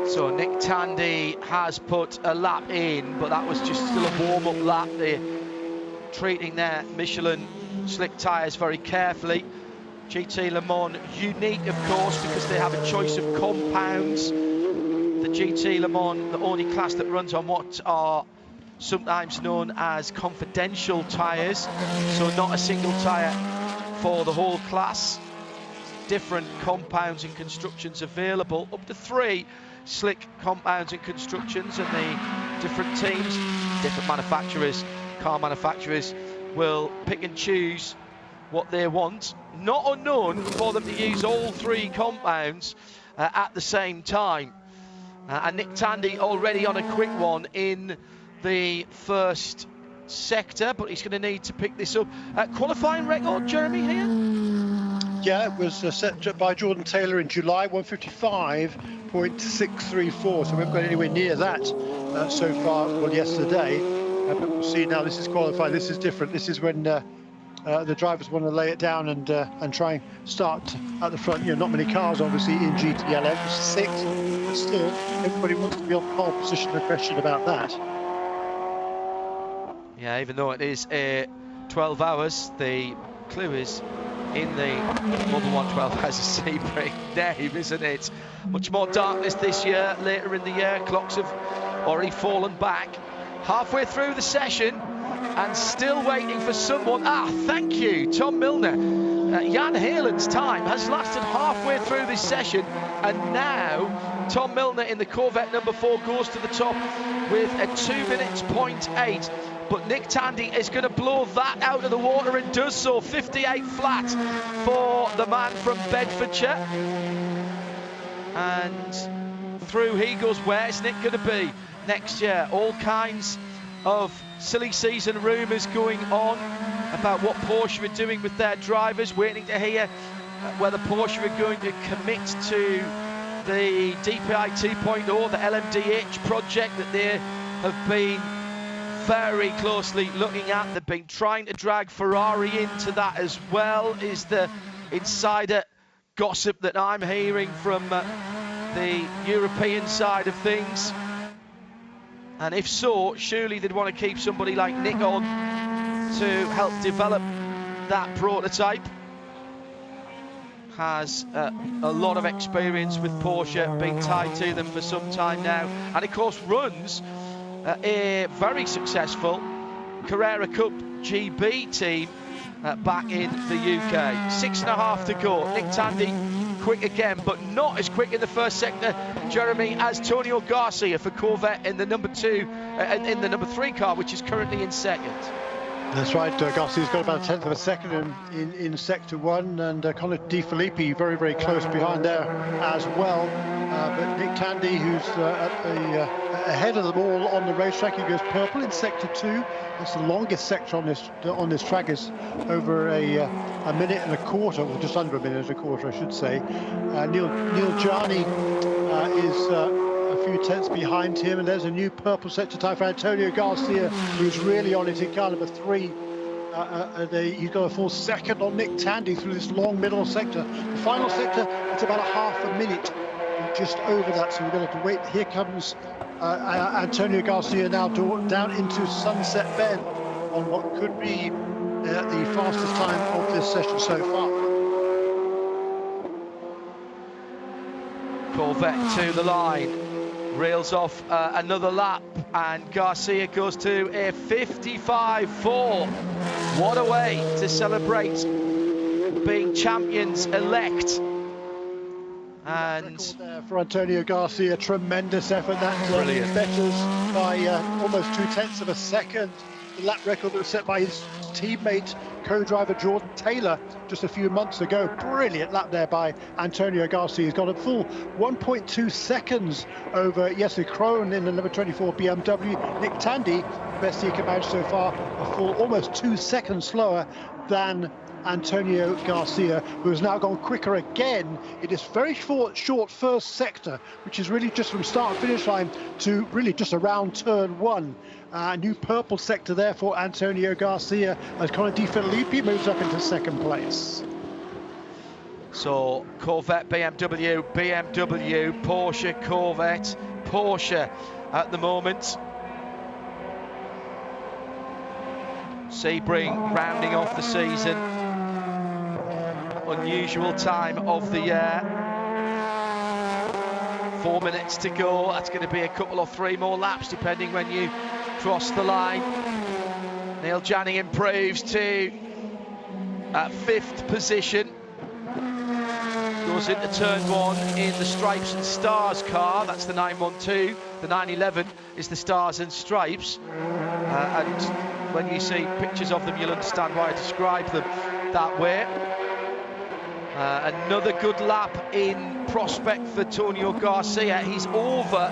So Nick Tandy has put a lap in, but that was just still a warm-up lap. They're treating their Michelin slick tyres very carefully. GT Le Mans unique, of course, because they have a choice of compounds. The GT Le Mans, the only class that runs on what are sometimes known as confidential tyres, so not a single tyre for the whole class. Different compounds and constructions available, up to 3 slick compounds and constructions, and the different teams, different manufacturers, car manufacturers will pick and choose what they want. Not unknown for them to use all 3 compounds at the same time. And Nick Tandy already on a quick one in the first sector, but he's going to need to pick this up. Qualifying record, Jeremy, here? Yeah, it was set by Jordan Taylor in July, 155.634. So we haven't got anywhere near that so far, well, yesterday. But we'll see now, this is qualifying. This is different. This is when the drivers want to lay it down and try and start at the front. You know, not many cars, obviously, in GTLM. It's 6, but still, everybody wants to be on pole position. No question about that. Yeah, even though it is 12 hours, the clue is in the Mobil 112 has a Sebring name, isn't it? Much more darkness this year. Later in the year, clocks have already fallen back. Halfway through the session and still waiting for someone. Thank you, Tom Milner. Jan Helen's time has lasted halfway through this session, and now Tom Milner in the Corvette number 4 goes to the top with a 2:08. But Nick Tandy is going to blow that out of the water and does so. 58 flat for the man from Bedfordshire. And through he goes. Where's Nick going to be next year? All kinds of silly season rumours going on about what Porsche are doing with their drivers, waiting to hear whether Porsche are going to commit to the DPI 2.0, the LMDH project that they have been very closely looking at. They've been trying to drag Ferrari into that as well, is the insider gossip that I'm hearing from the European side of things. And if so, surely they'd want to keep somebody like Nick on to help develop that prototype. Has a lot of experience with Porsche, been tied to them for some time now, and of course runs a very successful Carrera Cup GB team back in the UK. 6.5 to go. Nick Tandy quick again, but not as quick in the first sector, Jeremy, as Antonio Garcia for Corvette in the number 2 in the number 3 car, which is currently in second. That's right, Garcia's got about a tenth of a second in sector 1, and Conor De Filippi very, very close behind there as well. But Nick Tandy, who's ahead of them all on the racetrack, he goes purple in sector 2. That's the longest sector on this track, is over a minute and a quarter, or just under a minute and a quarter, I should say. Neil Jani is a few tenths behind him, and there's a new purple sector time for Antonio Garcia, who's really on it in car number 3. He's got a full second on Nick Tandy through this long middle sector. The final sector, it's about a half a minute, just over that, so we're going to have to wait. Here comes Antonio Garcia now down into Sunset Bend on what could be the fastest time of this session so far. Corvette to the line, reels off another lap, and Garcia goes to a 55.4. What a way to celebrate being champions elect And Record there for Antonio Garcia, tremendous effort. That brilliant. betters by almost 0.2 of a second the lap record that was set by his teammate, co-driver Jordan Taylor just a few months ago. Brilliant lap there by Antonio Garcia. He's got a full 1.2 seconds over Jesse Krohn in the number 24 BMW. Nick Tandy, best he can manage so far, a full almost 2 seconds slower than Antonio Garcia, who has now gone quicker again in this very short first sector, which is really just from start and finish line to really just around turn one. New purple sector there for Antonio Garcia as Conor De Filippi moves up into second place. So Corvette, BMW, BMW, Porsche, Corvette, Porsche at the moment. Sebring rounding off the season. Unusual time of the year. 4 minutes to go. That's going to be a couple or three more laps depending when you cross the line. Neil Janning improves to 5th position. Goes into turn one in the Stripes and Stars car. That's the 912. The 911 is the Stars and Stripes. And when you see pictures of them, you'll understand why I describe them that way. Another good lap in prospect for Antonio Garcia. He's over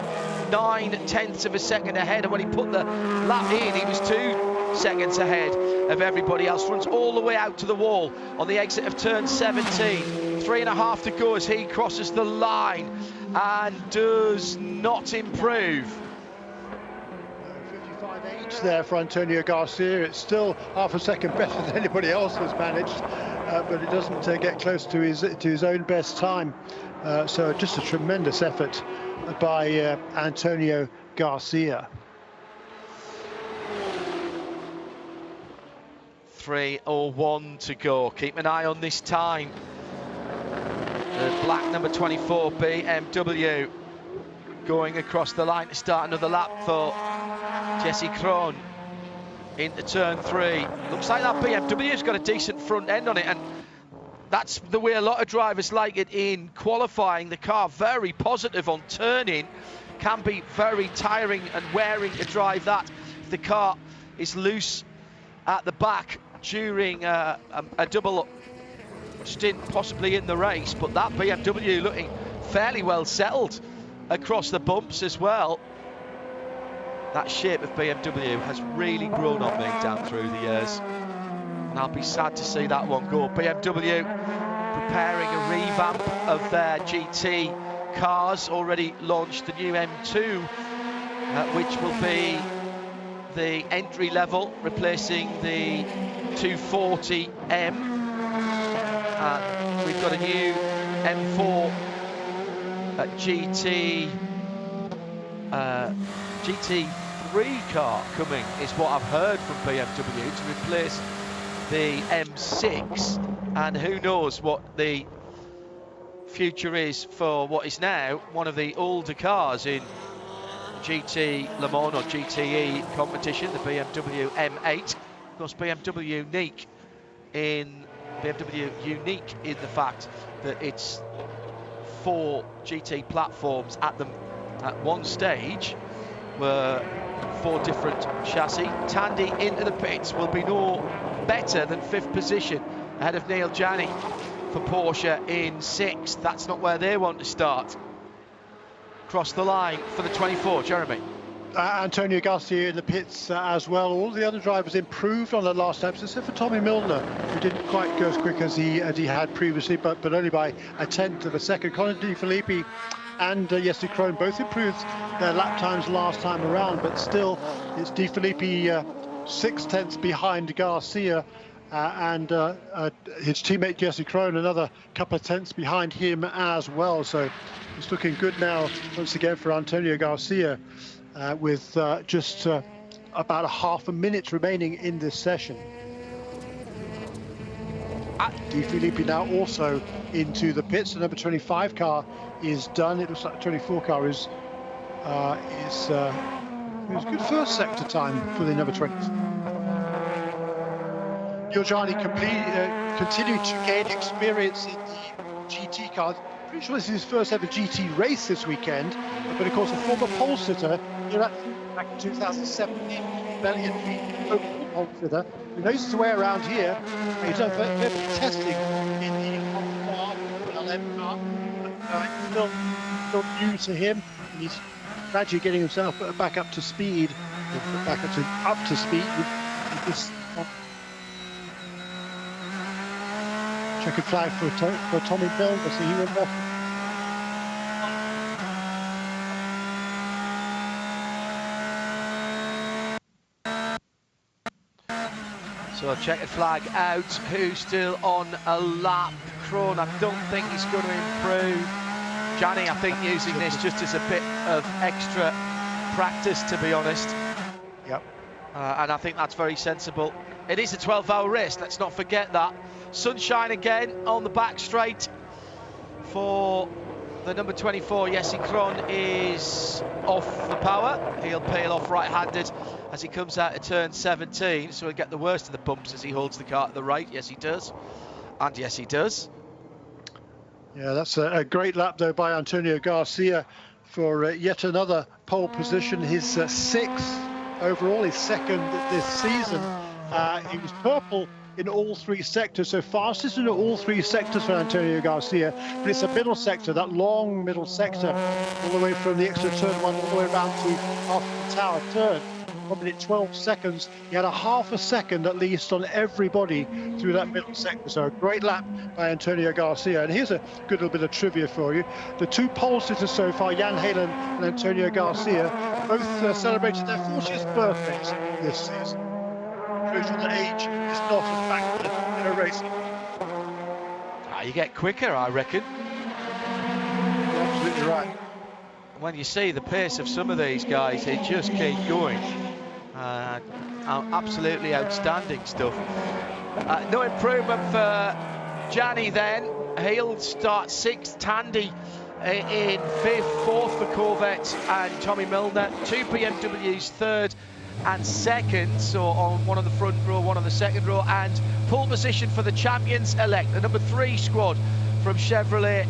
0.9 of a second ahead, and when he put the lap in, he was 2 seconds ahead of everybody else. Runs all the way out to the wall on the exit of turn 17. 3.5 to go as he crosses the line and does not improve. 55.8 there for Antonio Garcia. It's still half a second better than anybody else has managed, but it doesn't get close to his own best time. So just a tremendous effort by Antonio Garcia. 3:01 to go. Keep an eye on this time. The black number 24 BMW going across the line to start another lap for Jesse Krohn into turn 3. Looks like that BMW's got a decent front end on it, and that's the way a lot of drivers like it in qualifying. The car very positive on turning, can be very tiring and wearing to drive that if the car is loose at the back during a double stint possibly in the race. But that BMW looking fairly well settled across the bumps as well. That shape of BMW has really grown on me down through the years, and I'll be sad to see that one go. BMW preparing a revamp of their GT cars, already launched the new M2, which will be the entry level, replacing the 240M. We've got a new M4 GT3 car coming, is what I've heard from BMW, to replace the M6, and who knows what the future is for what is now one of the older cars in GT Le Mans or GTE competition, the BMW M8. Of course, BMW unique in the fact that it's 4 GT platforms at one stage were 4 different chassis. Tandy into the pits will be no better than 5th position ahead of Neil Janning for Porsche in 6th. That's not where they want to start. Cross the line for the 24, Jeremy. Antonio Garcia in the pits as well. All the other drivers improved on the last laps, except for Tommy Milner, who didn't quite go as quick as he had previously, but only by 1/10 of a second. Conor De Filippi and Jesse Krohn both improved their lap times last time around, but still it's De Filippi 6/10 behind Garcia, and his teammate Jesse Krohn another couple of tenths behind him as well. So it's looking good now once again for Antonio Garcia, with just about a half a minute remaining in this session. De Filippi now also into the pits. The number 25 car is done. It looks like the 24 car is good first sector time for the number 20. Giorgiani continuing to gain experience in the GT car. pretty sure this is his first ever GT race this weekend, but of course a former pole sitter, here actually back in 2017, Belgian pole sitter, who knows his way around here. He's done very good testing in the LM car, but still new to him, and he's gradually getting himself back up to speed, up to speed with this. Checkered flag for Tommy Milner, so he went off. So checkered flag out. Who's still on a lap? Krohn, I don't think he's going to improve. Gianni, I think, using this just as a bit of extra practice, to be honest. Yep. And I think that's very sensible. It is a 12-hour race, let's not forget that. Sunshine again on the back straight for the number 24. Jesse Krohn is off the power. He'll peel off right-handed as he comes out of turn 17, so he'll get the worst of the bumps as he holds the car to the right. Yes, he does. And yes, he does. Yeah, that's a great lap, though, by Antonio Garcia for yet another pole position. His sixth overall, his second this season. He was purple in all three sectors, so fastest in all three sectors for Antonio Garcia, but it's a middle sector, that long middle sector, all the way from the extra turn one all the way around to after the tower turn. Probably at 12 seconds, he had a half a second at least on everybody through that middle sector, so a great lap by Antonio Garcia. And here's a good little bit of trivia for you. The two pole sitters so far, Jan Halen and Antonio Garcia, both celebrated their 40th birthdays this season. That age is not a factor in a race. You get quicker, I reckon. You're absolutely right. When you see the pace of some of these guys, they just keep going. Absolutely outstanding stuff. No improvement for Gianni then. He'll start sixth. Tandy in fifth. Fourth for Corvette and Tommy Milner. Two BMWs third and second, so on one on the front row, one on the second row, and pole position for the champions elect, the number 3 squad from Chevrolet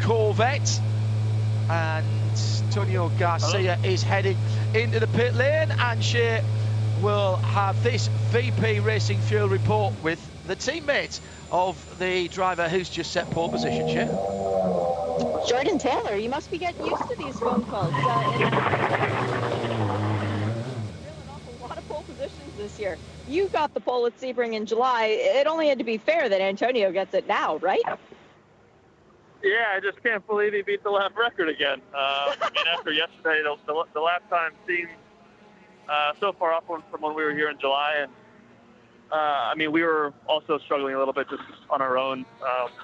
Corvette. And Antonio Garcia is heading into the pit lane, and she will have this VP Racing Fuel report with the teammate of the driver who's just set pole position. She. Jordan Taylor, you must be getting used to these phone calls. Positions this year. You got the pole at Sebring in July. It only had to be fair that Antonio gets it now, right? Yeah, I just can't believe he beat the lap record again. I mean, after yesterday, the lap time seemed so far off from when we were here in July. And I mean, we were also struggling a little bit just on our own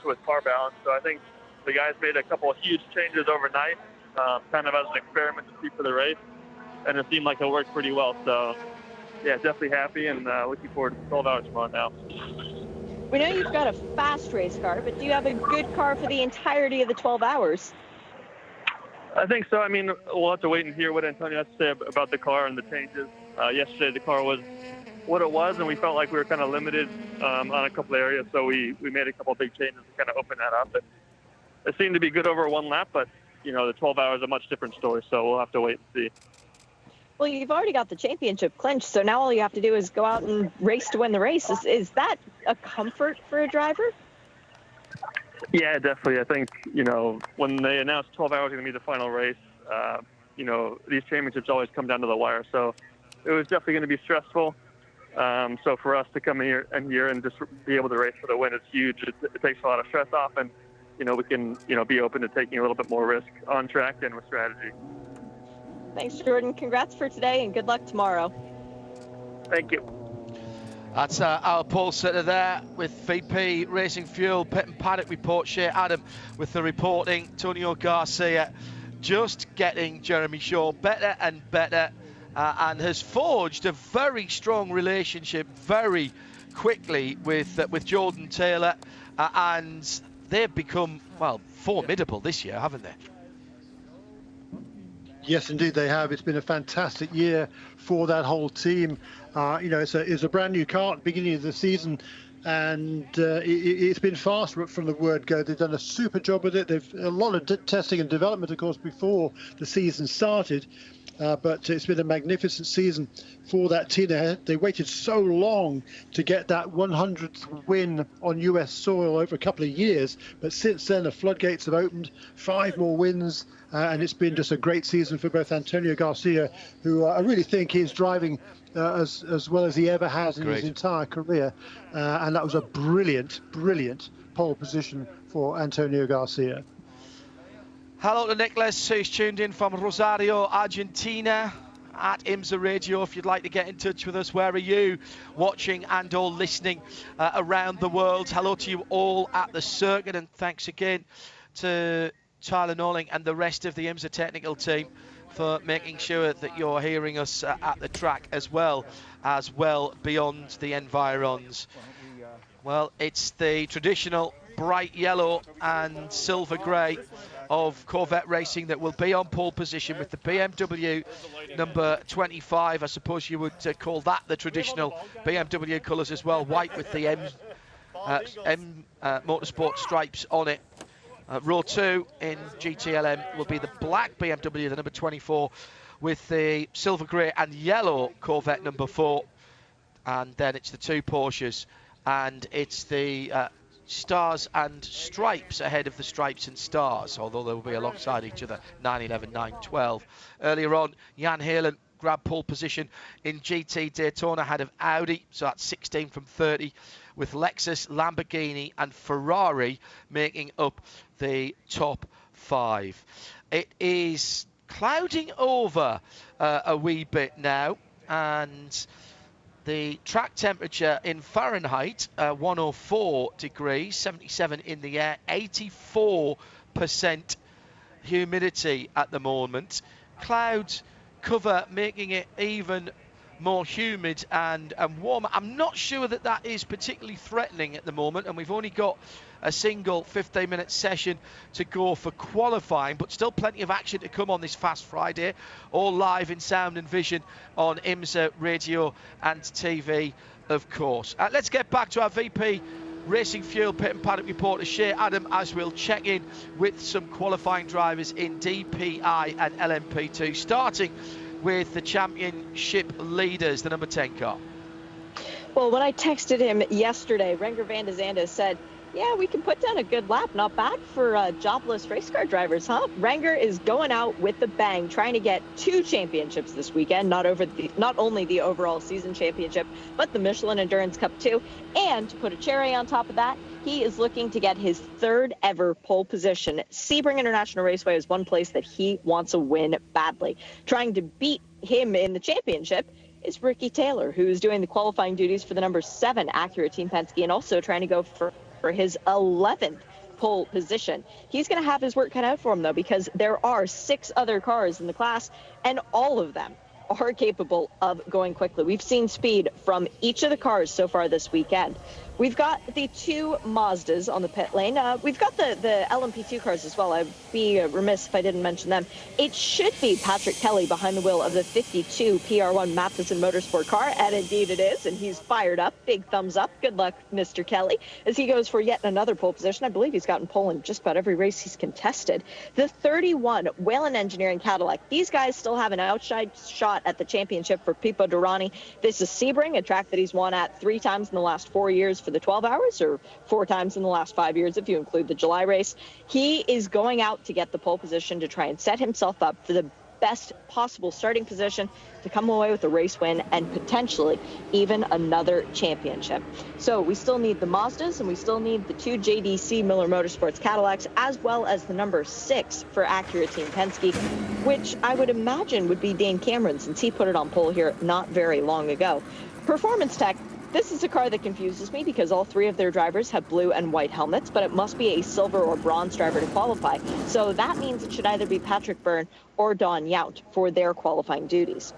with car balance. So I think the guys made a couple of huge changes overnight, kind of as an experiment to see for the race. And it seemed like it worked pretty well. So yeah, definitely happy and looking forward to 12 hours tomorrow now. We know you've got a fast race car, but do you have a good car for the entirety of the 12 hours? I think so. I mean, we'll have to wait and hear what Antonio has to say about the car and the changes. Yesterday, the car was what it was, and we felt like we were kind of limited on a couple of areas, so we made a couple of big changes to kind of open that up. And it seemed to be good over one lap, but, you know, the 12 hours is a much different story, so we'll have to wait and see. Well, you've already got the championship clinched, so now all you have to do is go out and race to win the race. Is that a comfort for a driver? Yeah, definitely. I think, you know, when they announced 12 hours was going to be the final race, you know, these championships always come down to the wire. So it was definitely going to be stressful. So for us to come here and just be able to race for the win, it's huge. It takes a lot of stress off, and, you know, we can, you know, be open to taking a little bit more risk on track and with strategy. Thanks, Jordan. Congrats for today, and good luck tomorrow. Thank you. That's our pole sitter there with VP Racing Fuel Pit and Paddock report. Shea Adam with the reporting. Antonio Garcia just getting Jeremy Shaw better and better, and has forged a very strong relationship very quickly with Jordan Taylor, and they've become, well, formidable this year, haven't they? Yes, indeed they have. It's been a fantastic year for that whole team. You know, it's a brand new car at the beginning of the season. and it's been fast from the word go. They've done a super job with it. They've a lot of testing and development, of course, before the season started. But it's been a magnificent season for that team. They waited so long to get that 100th win on US soil over a couple of years. But since then, the floodgates have opened, 5 more wins. And it's been just a great season for both Antonio Garcia, who I really think is driving as well as he ever has in his entire career. And that was a brilliant pole position for Antonio Garcia. Hello to Nicholas, who's tuned in from Rosario, Argentina, at IMSA Radio. If you'd like to get in touch with us, where are you watching and or listening around the world? Hello to you all at the circuit, and thanks again to Tyler Norling and the rest of the IMSA technical team for making sure that you're hearing us at the track as well beyond the environs. Well, it's the traditional bright yellow and silver grey of Corvette Racing that will be on pole position with the BMW number 25. I suppose you would call that the traditional BMW colours as well, white with the M Motorsport stripes on it. Row 2 in GTLM will be the black BMW, the number 24, with the silver grey and yellow Corvette number 4. And then it's the 2 Porsches, and it's the stars and stripes ahead of the stripes and stars, although they will be alongside each other, 911, 912. Earlier on, Jan Halen grabbed pole position in GT Daytona ahead of Audi, so that's 16 from 30, with Lexus, Lamborghini and Ferrari making up the top 5. It is clouding over a wee bit now, and the track temperature in Fahrenheit, 104 degrees, 77 in the air, 84% humidity at the moment. Clouds cover making it even more humid and warmer. I'm not sure that is particularly threatening at the moment, and we've only got a single 15-minute session to go for qualifying, but still plenty of action to come on this Fast Friday, all live in sound and vision on IMSA Radio and TV, of course. Let's get back to our VP Racing Fuel Pit and Paddock reporter Shea Adam, as we'll check in with some qualifying drivers in DPI and LMP2, starting with the championship leaders, the number 10 car. Well, when I texted him yesterday, Renger van de Zande said, yeah, we can put down a good lap. Not bad for jobless race car drivers, huh? Renger is going out with the bang, trying to get 2 championships this weekend, not only the overall season championship, but the Michelin Endurance Cup too. And to put a cherry on top of that, he is looking to get his 3rd ever pole position. Sebring International Raceway is one place that he wants a win badly. Trying to beat him in the championship is Ricky Taylor, who's doing the qualifying duties for the number 7 Acura Team Penske, and also trying to go for his 11th pole position. He's going to have his work cut out for him, though, because there are 6 other cars in the class, and all of them are capable of going quickly. We've seen speed from each of the cars so far this weekend. We've got the 2 Mazdas on the pit lane. We've got the LMP2 cars as well. I'd be remiss if I didn't mention them. It should be Patrick Kelly behind the wheel of the 52 PR1 Matheson Motorsport car, and indeed it is, and he's fired up. Big thumbs up. Good luck, Mr. Kelly, as he goes for yet another pole position. I believe he's gotten pole in just about every race he's contested. The 31 Whelen Engineering Cadillac. These guys still have an outside shot at the championship for Pipo Derani. This is Sebring, a track that he's won at 3 times in the last 4 years for the 12 hours, or 4 times in the last 5 years if you include the July race. He is going out to get the pole position to try and set himself up for the best possible starting position to come away with a race win and potentially even another championship. So we still need the Mazdas, and we still need the 2 JDC Miller Motorsports Cadillacs, as well as the number 6 for Acura Team Penske, which I would imagine would be Dane Cameron, since he put it on pole here not very long ago. Performance Tech. This is a car that confuses me because all 3 of their drivers have blue and white helmets, but it must be a silver or bronze driver to qualify. So that means it should either be Patrick Byrne or Don Yount for their qualifying duties.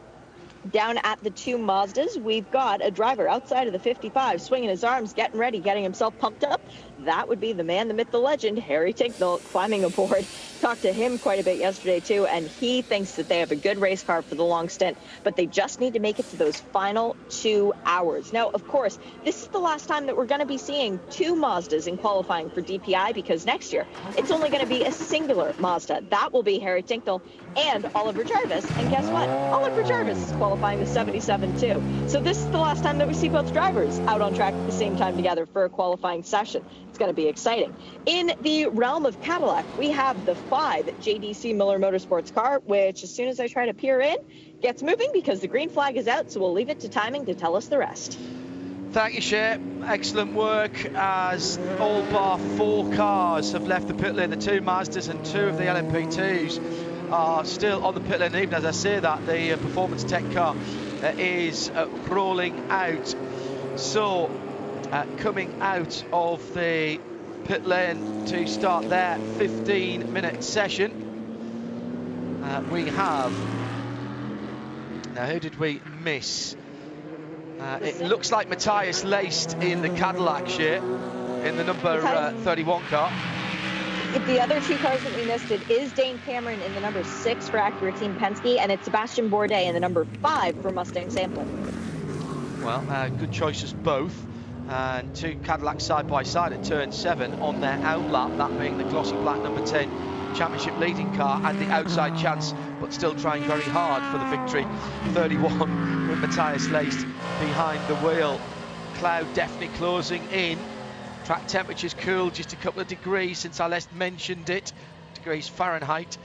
down at the two Mazdas, we've got a driver outside of the 55, swinging his arms, getting ready, getting himself pumped up. That would be the man, the myth, the legend, Harry Tinknell, climbing aboard. Talked to him quite a bit yesterday, too, and he thinks that they have a good race car for the long stint, but they just need to make it to those final 2 hours. Now, of course, this is the last time that we're going to be seeing two Mazdas in qualifying for DPI, because next year it's only going to be a singular Mazda. That will be Harry Tinknell and Oliver Jarvis. And guess what? Oliver Jarvis is qualifying the 77 too. So this is the last time that we see both drivers out on track at the same time together for a qualifying session. It's going to be exciting. In the realm of Cadillac, we have the 5 JDC Miller Motorsports car, which as soon as I try to peer in, gets moving because the green flag is out. So we'll leave it to timing to tell us the rest. Thank you, Shea. Excellent work, as all bar 4 cars have left the pit lane. The 2 Mazdas and 2 of the LMP2s are still on the pit lane. Even as I say that, the Performance Tech car is rolling out. So, coming out of the pit lane to start their 15-minute session, we have... Now, who did we miss? It looks like Matthias Laced in the Cadillac, Shea, in the number 31 car. The other 2 cars that we missed, it is Dane Cameron in the number 6 for Acura Team Penske, and it's Sebastian Bourdais in the number 5 for Mustang Sampling. Well, good choices both. And 2 Cadillacs side by side at turn 7 on their outlap, that being the glossy black number 10 championship leading car and the outside chance, but still trying very hard for the victory. 31 with Matthias Laced behind the wheel. Cloud definitely closing in. Track temperature's cooled just a couple of degrees since I last mentioned it, degrees Fahrenheit.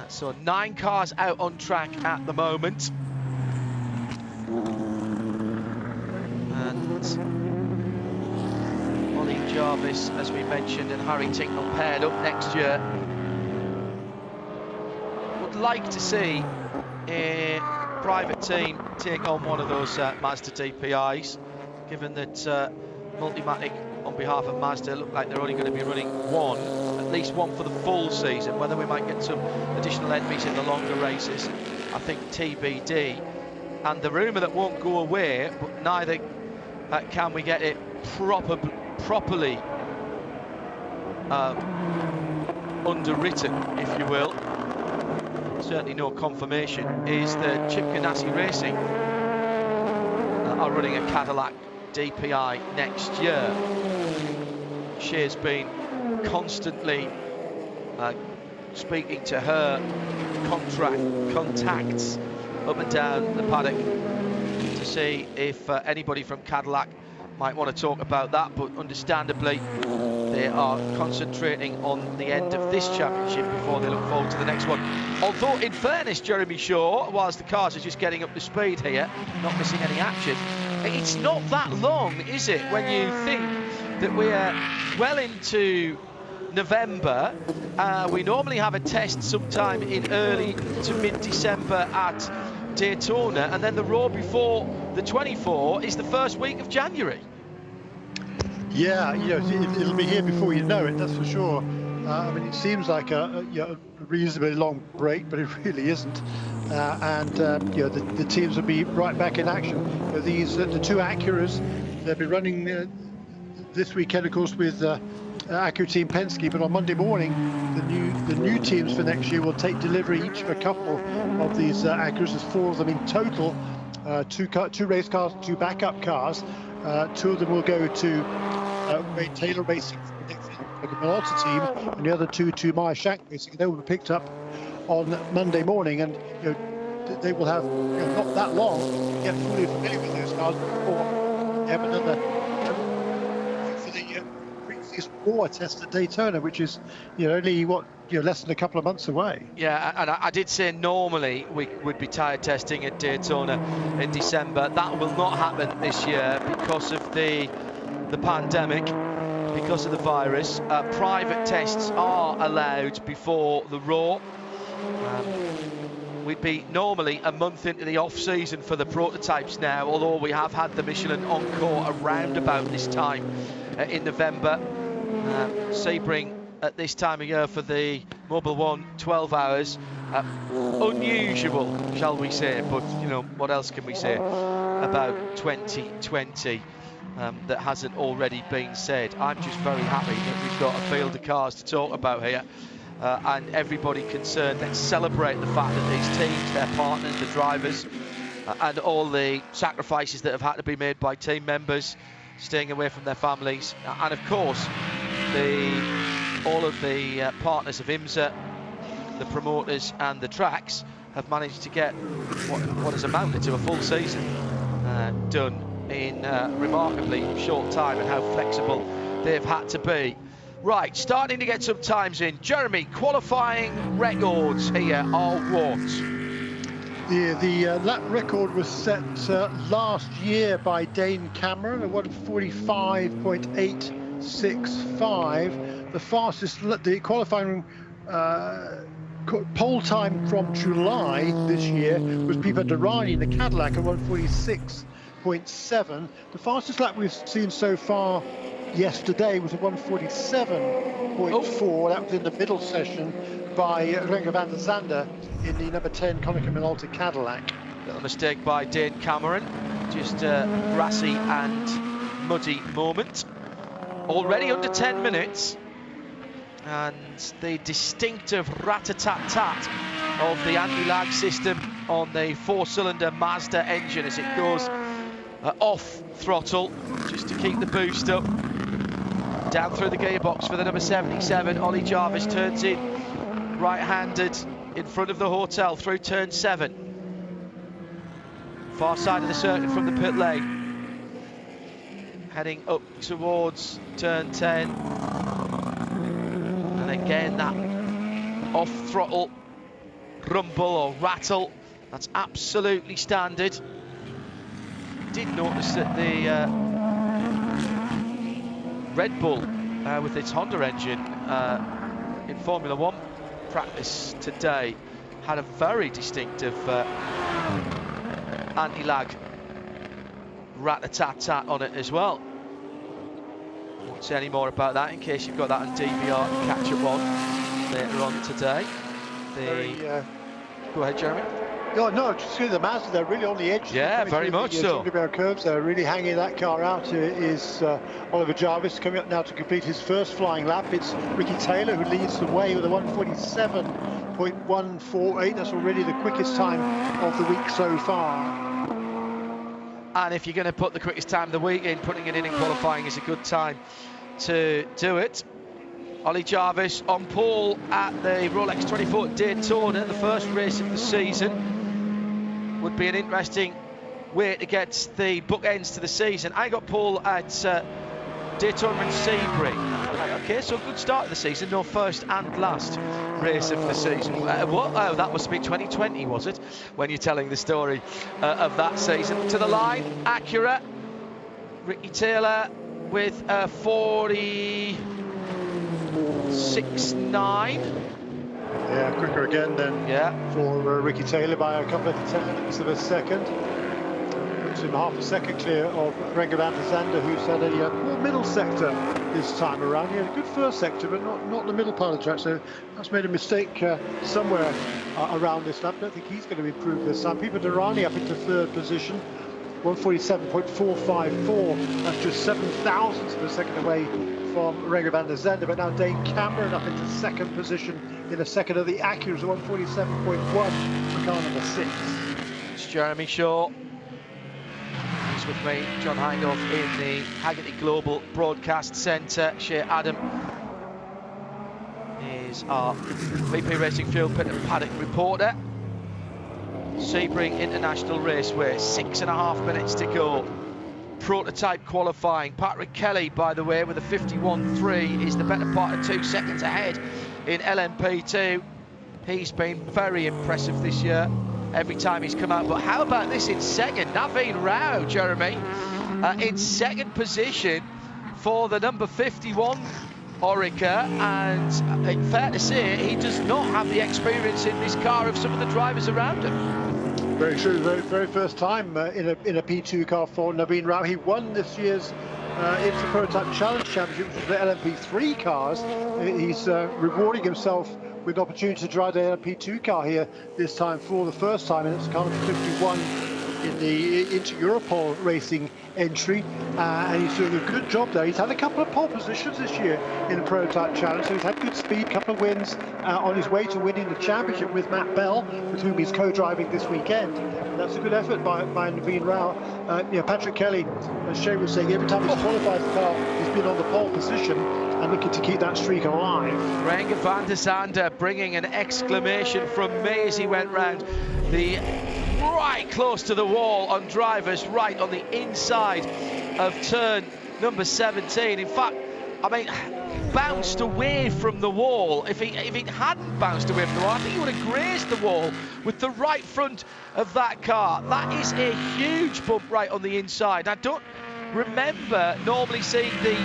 So 9 cars out on track at the moment. And Ollie Jarvis, as we mentioned, and Harry Tinknell paired up next year. Would like to see a private team take on one of those Mazda DPIs, given that Multimatic on behalf of Mazda look like they're only going to be running one, at least one for the full season. Whether we might get some additional entries in the longer races, I think TBD. And the rumour that won't go away, but neither can we get it properly underwritten, if you will, certainly no confirmation, is that Chip Ganassi Racing are running a Cadillac DPI next year. Shea's been constantly speaking to her contacts up and down the paddock to see if anybody from Cadillac might want to talk about that, but understandably they are concentrating on the end of this championship before they look forward to the next one. Although, in fairness, Jeremy Shaw, whilst the cars are just getting up to speed here, not missing any action, it's not that long, is it, when you think that we're well into November. We normally have a test sometime in early to mid-December at Daytona, and then the Raw before the 24 is the first week of January. Yeah, you know, it'll be here before you know it, that's for sure. I mean, it seems like a reasonably long break, but it really isn't. You know, the teams will be right back in action. You know, the 2 Acuras, they'll be running this weekend, of course, with Acura Team Penske, but on Monday morning, the new teams for next year will take delivery each of a couple of these Acuras. There's 4 of them in total, 2 race cars, 2 backup cars. 2 of them will go to Ray Taylor Racing for the next Minolta team, and the other 2 to Meyer Shank Racing. They will be picked up on Monday morning, and you know, they will have not that long to get fully familiar with those cars before they have another for the preseason Raw test at Daytona, which is only less than a couple of months away. Yeah, and I did say normally we would be tyre testing at Daytona in December. That will not happen this year because of the pandemic, because of the virus. Private tests are allowed before the Raw. We'd be normally a month into the off-season for the prototypes now, although we have had the Michelin Encore around about this time in November. Sebring at this time of year for the Mobil 1, 12 hours. Unusual, shall we say, but you know, what else can we say about 2020 that hasn't already been said? I'm just very happy that we've got a field of cars to talk about here, and everybody concerned. Let's celebrate the fact that these teams, their partners, the drivers, and all the sacrifices that have had to be made by team members, staying away from their families, and of course all of the partners of IMSA, the promoters and the tracks, have managed to get what has amounted to a full season done in remarkably short time, and how flexible they've had to be. Right, starting to get some times in. Jeremy, qualifying records here are what? Yeah, the lap record was set last year by Dane Cameron at 1:45.865. The fastest, the qualifying pole time from July this year was Pipo Derani in the Cadillac at 1:46.7. The fastest lap we've seen so far yesterday was at 1:47.4. That was in the middle session by Renger van der Zande in the number 10 Konica Minolta Cadillac. Little mistake by Dane Cameron, just a grassy and muddy moment. Already under 10 minutes, and the distinctive rat-a-tat-tat of the anti-lag system on the 4-cylinder Mazda engine as it goes off throttle, just to keep the boost up. Down through the gearbox for the number 77, Ollie Jarvis turns in right-handed in front of the hotel through turn 7. Far side of the circuit from the pit lane. Heading up towards turn 10. And again, that off-throttle rumble or rattle, that's absolutely standard. Did notice that the Red Bull with its Honda engine in Formula 1 practice today had a very distinctive anti-lag rat-a-tat-tat on it as well. Won't say any more about that in case you've got that on DVR to catch up on later on today. Go ahead, Jeremy. No, just see the Mazda, they're really on the edge. Yeah, very much so. The curves, they're really hanging that car out. Is Oliver Jarvis coming up now to complete his first flying lap. It's Ricky Taylor who leads the way with a 1:47.148. That's already the quickest time of the week so far. And if you're going to put the quickest time of the week in, putting it in qualifying is a good time to do it. Ollie Jarvis on pole at the Rolex 24 Daytona, the first race of the season. Would be an interesting way to get the bookends to the season. I got pole at Daytona and Sebring. Okay, so good start of the season, no first and last race of the season. What? Oh, that must be 2020, was it? When you're telling the story of that season. To the line, Acura, Ricky Taylor with a 46.9. Yeah, quicker again then for Ricky Taylor by a couple of tenths of a second. Puts him half a second clear of Renger van der Zande, who's had a poor middle sector this time around. He had a good first sector, but not the middle part of the track, so that's made a mistake somewhere around this lap. I don't think he's going to improve this time. Pipo Derani up into third position, 1:47.454. That's just 7 thousandths of a second away from Renger van der Zande, but now Dane Cameron up into second position in a second of the Acuras at 1:47.1 for car number 6. It's Jeremy Shaw. He's with me, John Hindhaugh, in the Haggerty Global Broadcast Centre. Shea Adam is our VP Racing Fuel Pit and Paddock reporter. Sebring International Raceway, 6.5 minutes to go. Prototype qualifying. Patrick Kelly, by the way, with a 51.3 is the better part of 2 seconds ahead in LMP2. He's been very impressive this year every time he's come out. But how about this in second? Naveen Rao, Jeremy, in second position for the number 51 Orica, and fair to say he does not have the experience in this car of some of the drivers around him. Very true. Very first time in a P2 car for Naveen Rao. He won this year's IMSA Prototype Challenge Championship, which was the LMP3 cars. He's rewarding himself with an opportunity to drive the LMP2 car here this time for the first time, and it's car number 51 in the Inter-Europol racing entry, and he's doing a good job there. He's had a couple of pole positions this year in the prototype challenge, so he's had good speed, a couple of wins on his way to winning the championship with Matt Bell, with whom he's co-driving this weekend. And that's a good effort by Naveen Rao. Patrick Kelly, as Shay was saying, every time he's qualified the car, he's been on the pole position and looking to keep that streak alive. Renger van der Zande bringing an exclamation from me as he went round the right close to the wall on drivers, right on the inside of turn number 17. In fact, I mean, bounced away from the wall. If he hadn't bounced away from the wall, I think he would have grazed the wall with the right front of that car. That is a huge bump right on the inside. I don't remember normally seeing the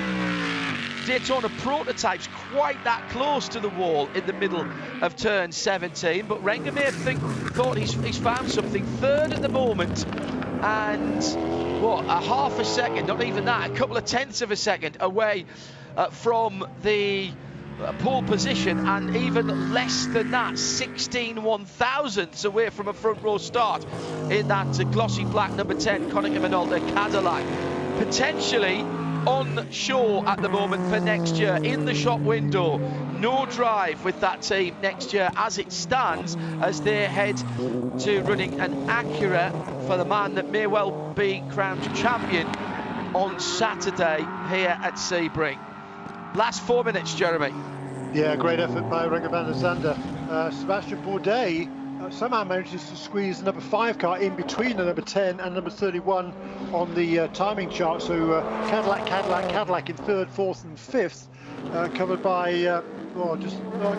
Daytona prototypes quite that close to the wall in the middle of turn 17, but Renger may have thought he's found something. Third at the moment, and what, a half a second, not even that, a couple of tenths of a second away from the pole position, and even less than that, 16 1/1000ths away from a front row start in that glossy black number 10 Konica Minolta Cadillac. Potentially on show at the moment for next year, in the shop window. No drive with that team next year as it stands, as they head to running an Acura for the man that may well be crowned champion on Saturday here at Sebring. Last 4 minutes, Jeremy. Yeah, great effort by Renger van der Zande. Sebastian Bourdais somehow manages to squeeze the number 5 car in between the number 10 and number 31 on the timing chart. So Cadillac in 3rd, 4th and 5th, covered by I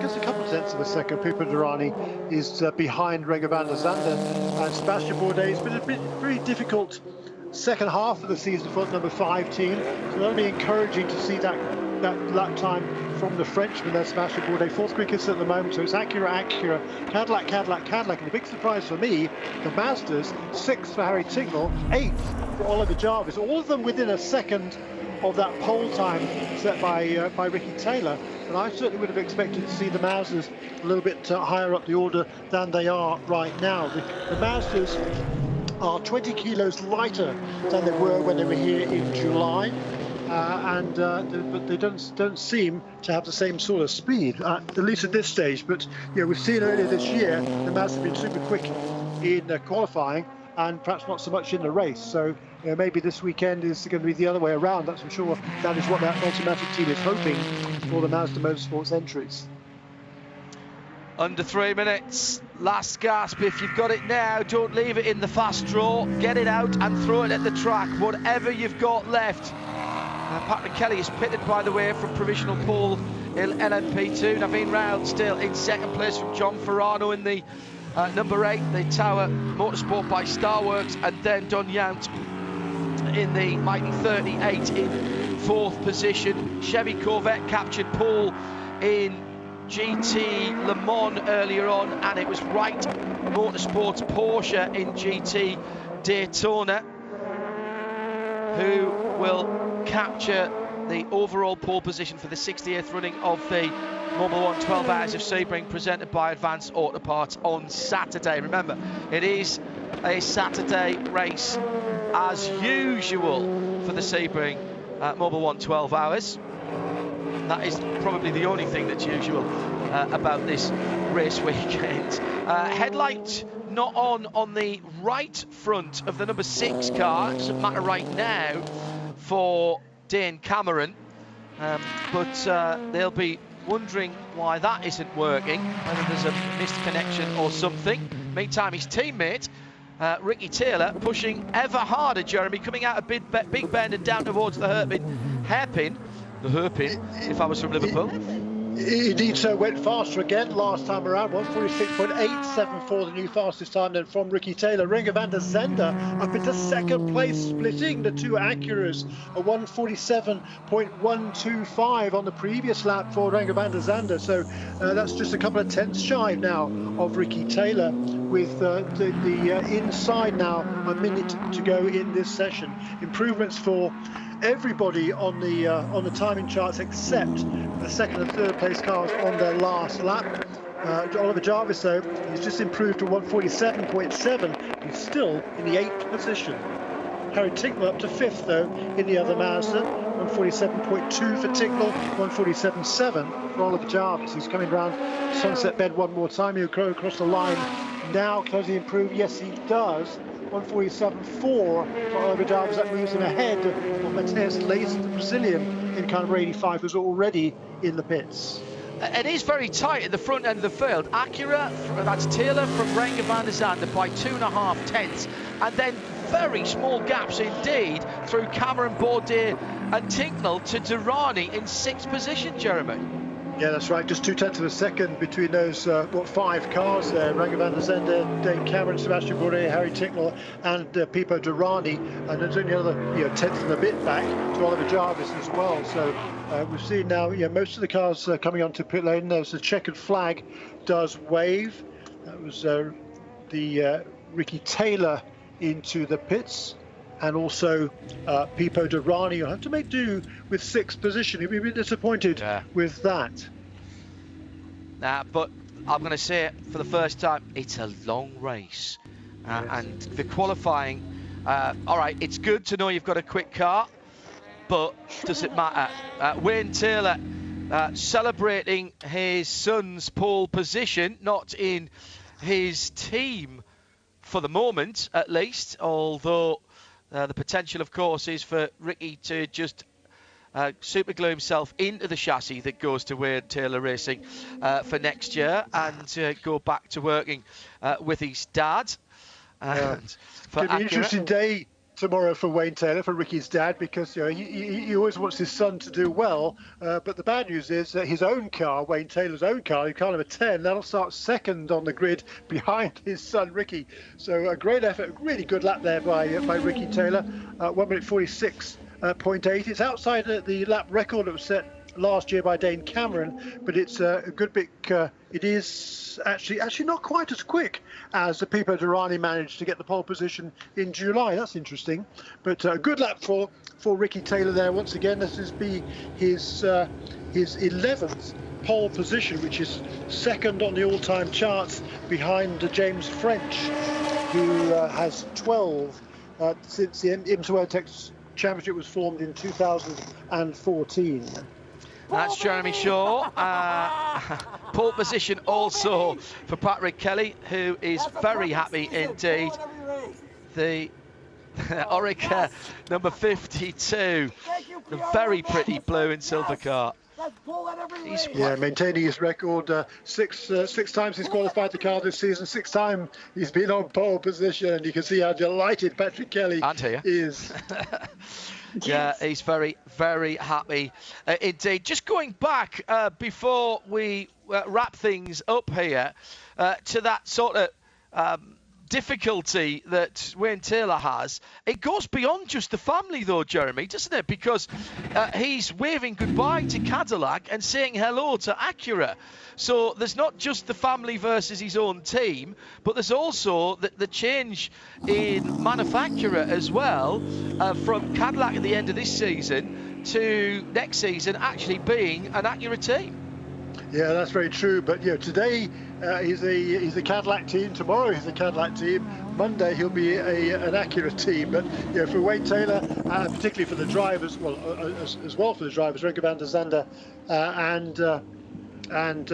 guess a couple of tenths of a second. Pipo Derani is behind Renger van der Zande, and Sebastian Bourdais. It's been a pretty difficult second half of the season for the number 5 team, so that'll be encouraging to see that lap time from the Frenchman there, Sebastian Bourdais. 4th quickest at the moment, so it's Acura, Cadillac, and the big surprise for me, the Mazdas. 6th for Harry Tincknell, 8th for Oliver Jarvis, all of them within a second of that pole time set by Ricky Taylor. And I certainly would have expected to see the Mazdas a little bit higher up the order than they are right now. The Mazdas are 20 kilos lighter than they were when they were here in July, but they don't seem to have the same sort of speed, at least at this stage. But we've seen earlier this year the Mazda have been super quick in qualifying, and perhaps not so much in the race. So maybe this weekend is going to be the other way around. That's for sure. That is what that automatic team is hoping for the Mazda Motorsports entries. Under 3 minutes, last gasp. If you've got it now, don't leave it in the fast draw. Get it out and throw it at the track, whatever you've got left. Patrick Kelly is pitted, by the way, from provisional pole in LMP2. Naveen Rao still in second place from John Ferrano in the number 8, the Tower Motorsport by Starworks, and then Don Yount in the mighty 38 in 4th position. Chevy Corvette captured pole in GT Le Mans earlier on, and it was Wright Motorsports Porsche in GT Daytona who will capture the overall pole position for the 68th running of the Mobil 1 12 Hours of Sebring, presented by Advanced Auto Parts on Saturday. Remember, it is a Saturday race as usual for the Sebring Mobil 1 12 Hours. That is probably the only thing that's usual about this race weekend. Headlight not on the right front of the number 6 car. It doesn't matter right now for Dane Cameron, but they'll be wondering why that isn't working, whether there's a missed connection or something. Meantime, his teammate Ricky Taylor pushing ever harder, Jeremy, coming out of Big Bend and down towards the hairpin, if I was from Liverpool. Indeed, so went faster again last time around. 146.874, the new fastest time then from Ricky Taylor. Renger van der Zande up into second place, splitting the two Acuras. A 147.125 on the previous lap for Renger van der Zande. So that's just a couple of tenths shy now of Ricky Taylor, with the inside now a minute to go in this session. Improvements for everybody on the timing charts except the second and third place cars on their last lap. Oliver Jarvis, though, he's just improved to 147.7. He's still in the 8th position. Harry Ticknell up to 5th, though, in the other Mazda. 147.2 for Ticknell, 147.7 for Oliver Jarvis. He's coming round Sunset Bend one more time. He'll go across the line now. Does he improve? Yes, he does. 147.4 for Oliver Jarvis. That moves him ahead of Mateus Leis, the Brazilian, in car number 85, who's already in the pits. It is very tight at the front end of the field. Acura, that's Taylor from Renger van der Zande by 2.5 tenths. And then very small gaps indeed through Cameron Bourdais and Tinknell to Durrani in 6th position, Jeremy. Yeah, that's right. Just 0.2 of a second between those, 5 cars there. Renger van der Zande, Dave Cameron, Sebastian Bourdais, Harry Ticknell and Pipo Durrani. And there's only another tenth and a bit back to Oliver Jarvis as well. So we've seen now most of the cars coming onto pit lane. There's the checkered flag does wave. That was the Ricky Taylor into the pits. And also Pipo Durrani, you'll have to make do with 6th position. You'll be a bit disappointed with that. But I'm going to say it for the first time, it's a long race. Yes. And the qualifying, all right, it's good to know you've got a quick car, but does it matter? Wayne Taylor celebrating his son's pole position, not in his team for the moment, at least, although the potential, of course, is for Ricky to just superglue himself into the chassis that goes to Wayne Taylor Racing for next year and go back to working with his dad. It's going to be an interesting day tomorrow for Wayne Taylor, for Ricky's dad, because he always wants his son to do well. But the bad news is that his own car, Wayne Taylor's own car number 10, that'll start 2nd on the grid behind his son Ricky. So a great effort, really good lap there by Ricky Taylor. 1 minute 46.8. It's outside the lap record that was set last year by Dane Cameron, but it's a good bit. It is actually not quite as quick as the Pipo Durrani managed to get the pole position in July. That's interesting, but a good lap for Ricky Taylor there. Once again, this is be his 11th pole position, which is 2nd on the all-time charts behind James French, who has 12 since the IMSA WeatherTech Championship was formed in 2014. That's Jeremy Shaw. Pole position also for Patrick Kelly, who is very happy indeed. The Orica number 52, the very pretty blue and silver car. Maintaining his record. Six times he's qualified the car this season. 6 times he's been on pole position, and you can see how delighted Patrick Kelly is. Yeah, he's very, very happy indeed. Just going back before we wrap things up here to that sort of difficulty that Wayne Taylor has. It goes beyond just the family though, Jeremy, doesn't it? Because he's waving goodbye to Cadillac and saying hello to Acura. So there's not just the family versus his own team, but there's also the change in manufacturer as well, from Cadillac at the end of this season to next season actually being an Acura team. Yeah, that's very true. But today he's a Cadillac team. Tomorrow he's a Cadillac team. Monday he'll be an Acura team. But for Wayne Taylor, particularly for the drivers, as well for the drivers, Renger van der Zande and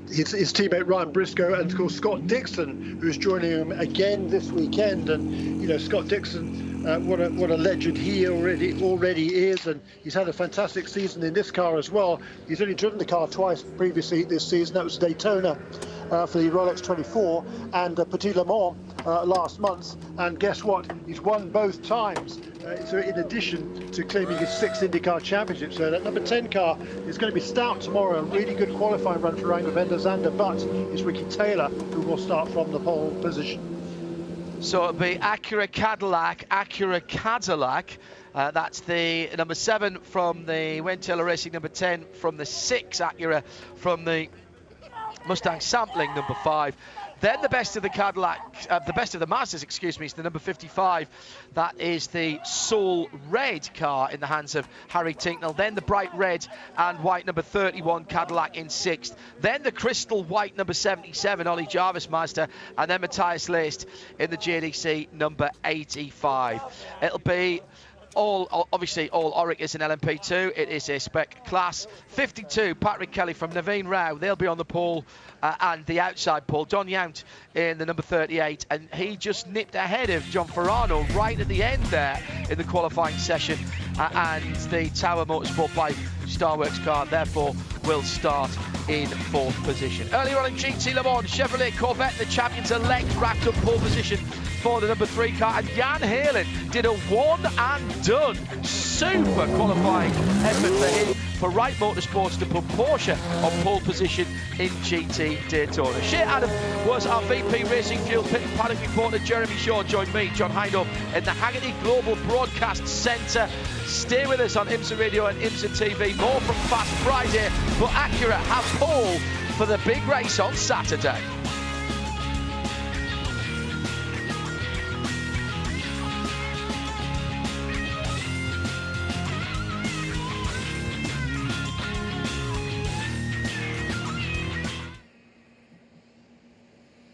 his teammate Ryan Briscoe, and of course Scott Dixon, who's joining him again this weekend. And Scott Dixon, what a legend he already is, and he's had a fantastic season in this car as well. He's only driven the car twice previously this season. That was Daytona for the Rolex 24 and Petit Le Mans last month. And guess what? He's won both times. So in addition to claiming his 6th IndyCar Championship. So that number 10 car is going to be stout tomorrow. A really good qualifying run for Renger van der Zande, but it's Ricky Taylor who will start from the pole position. So it'll be Acura Cadillac. That's the number 7 from the Wayne Taylor Racing, number 10 from the 6 Acura from the Mustang Sampling, number 5 Then the best of the Cadillac, the best of the Mazdas, excuse me, is the number 55. That is the Soul Red car in the hands of Harry Tinknell. Then the bright red and white number 31 Cadillac in 6th. Then the crystal white number 77 Ollie Jarvis Mazda. And then Matthias Leist in the JDC number 85. It'll be obviously all Oreca's in LMP2. It is a spec class. 52, Patrick Kelly from Naveen Rao. They'll be on the pole and the outside pole. Don Yount in the number 38, and he just nipped ahead of John Ferrano right at the end there in the qualifying session. And the Tower Motorsport 5 Starworks car, therefore, will start in 4th position. Earlier on in GT Le Mans, Chevrolet Corvette, the champions-elect, racked up pole position for the number 3 car, and Jan Helen did a one and done. Super qualifying effort for him, for Wright Motorsports to put Porsche on pole position in GT Daytona. Shea Adam was our VP Racing Fuel Pit and Paddock reporter. Jeremy Shaw joined me, John Hindle, in the Haggerty Global Broadcast Centre. Stay with us on IMSA Radio and IMSA TV. More from Fast Friday, but Acura have pole for the big race on Saturday.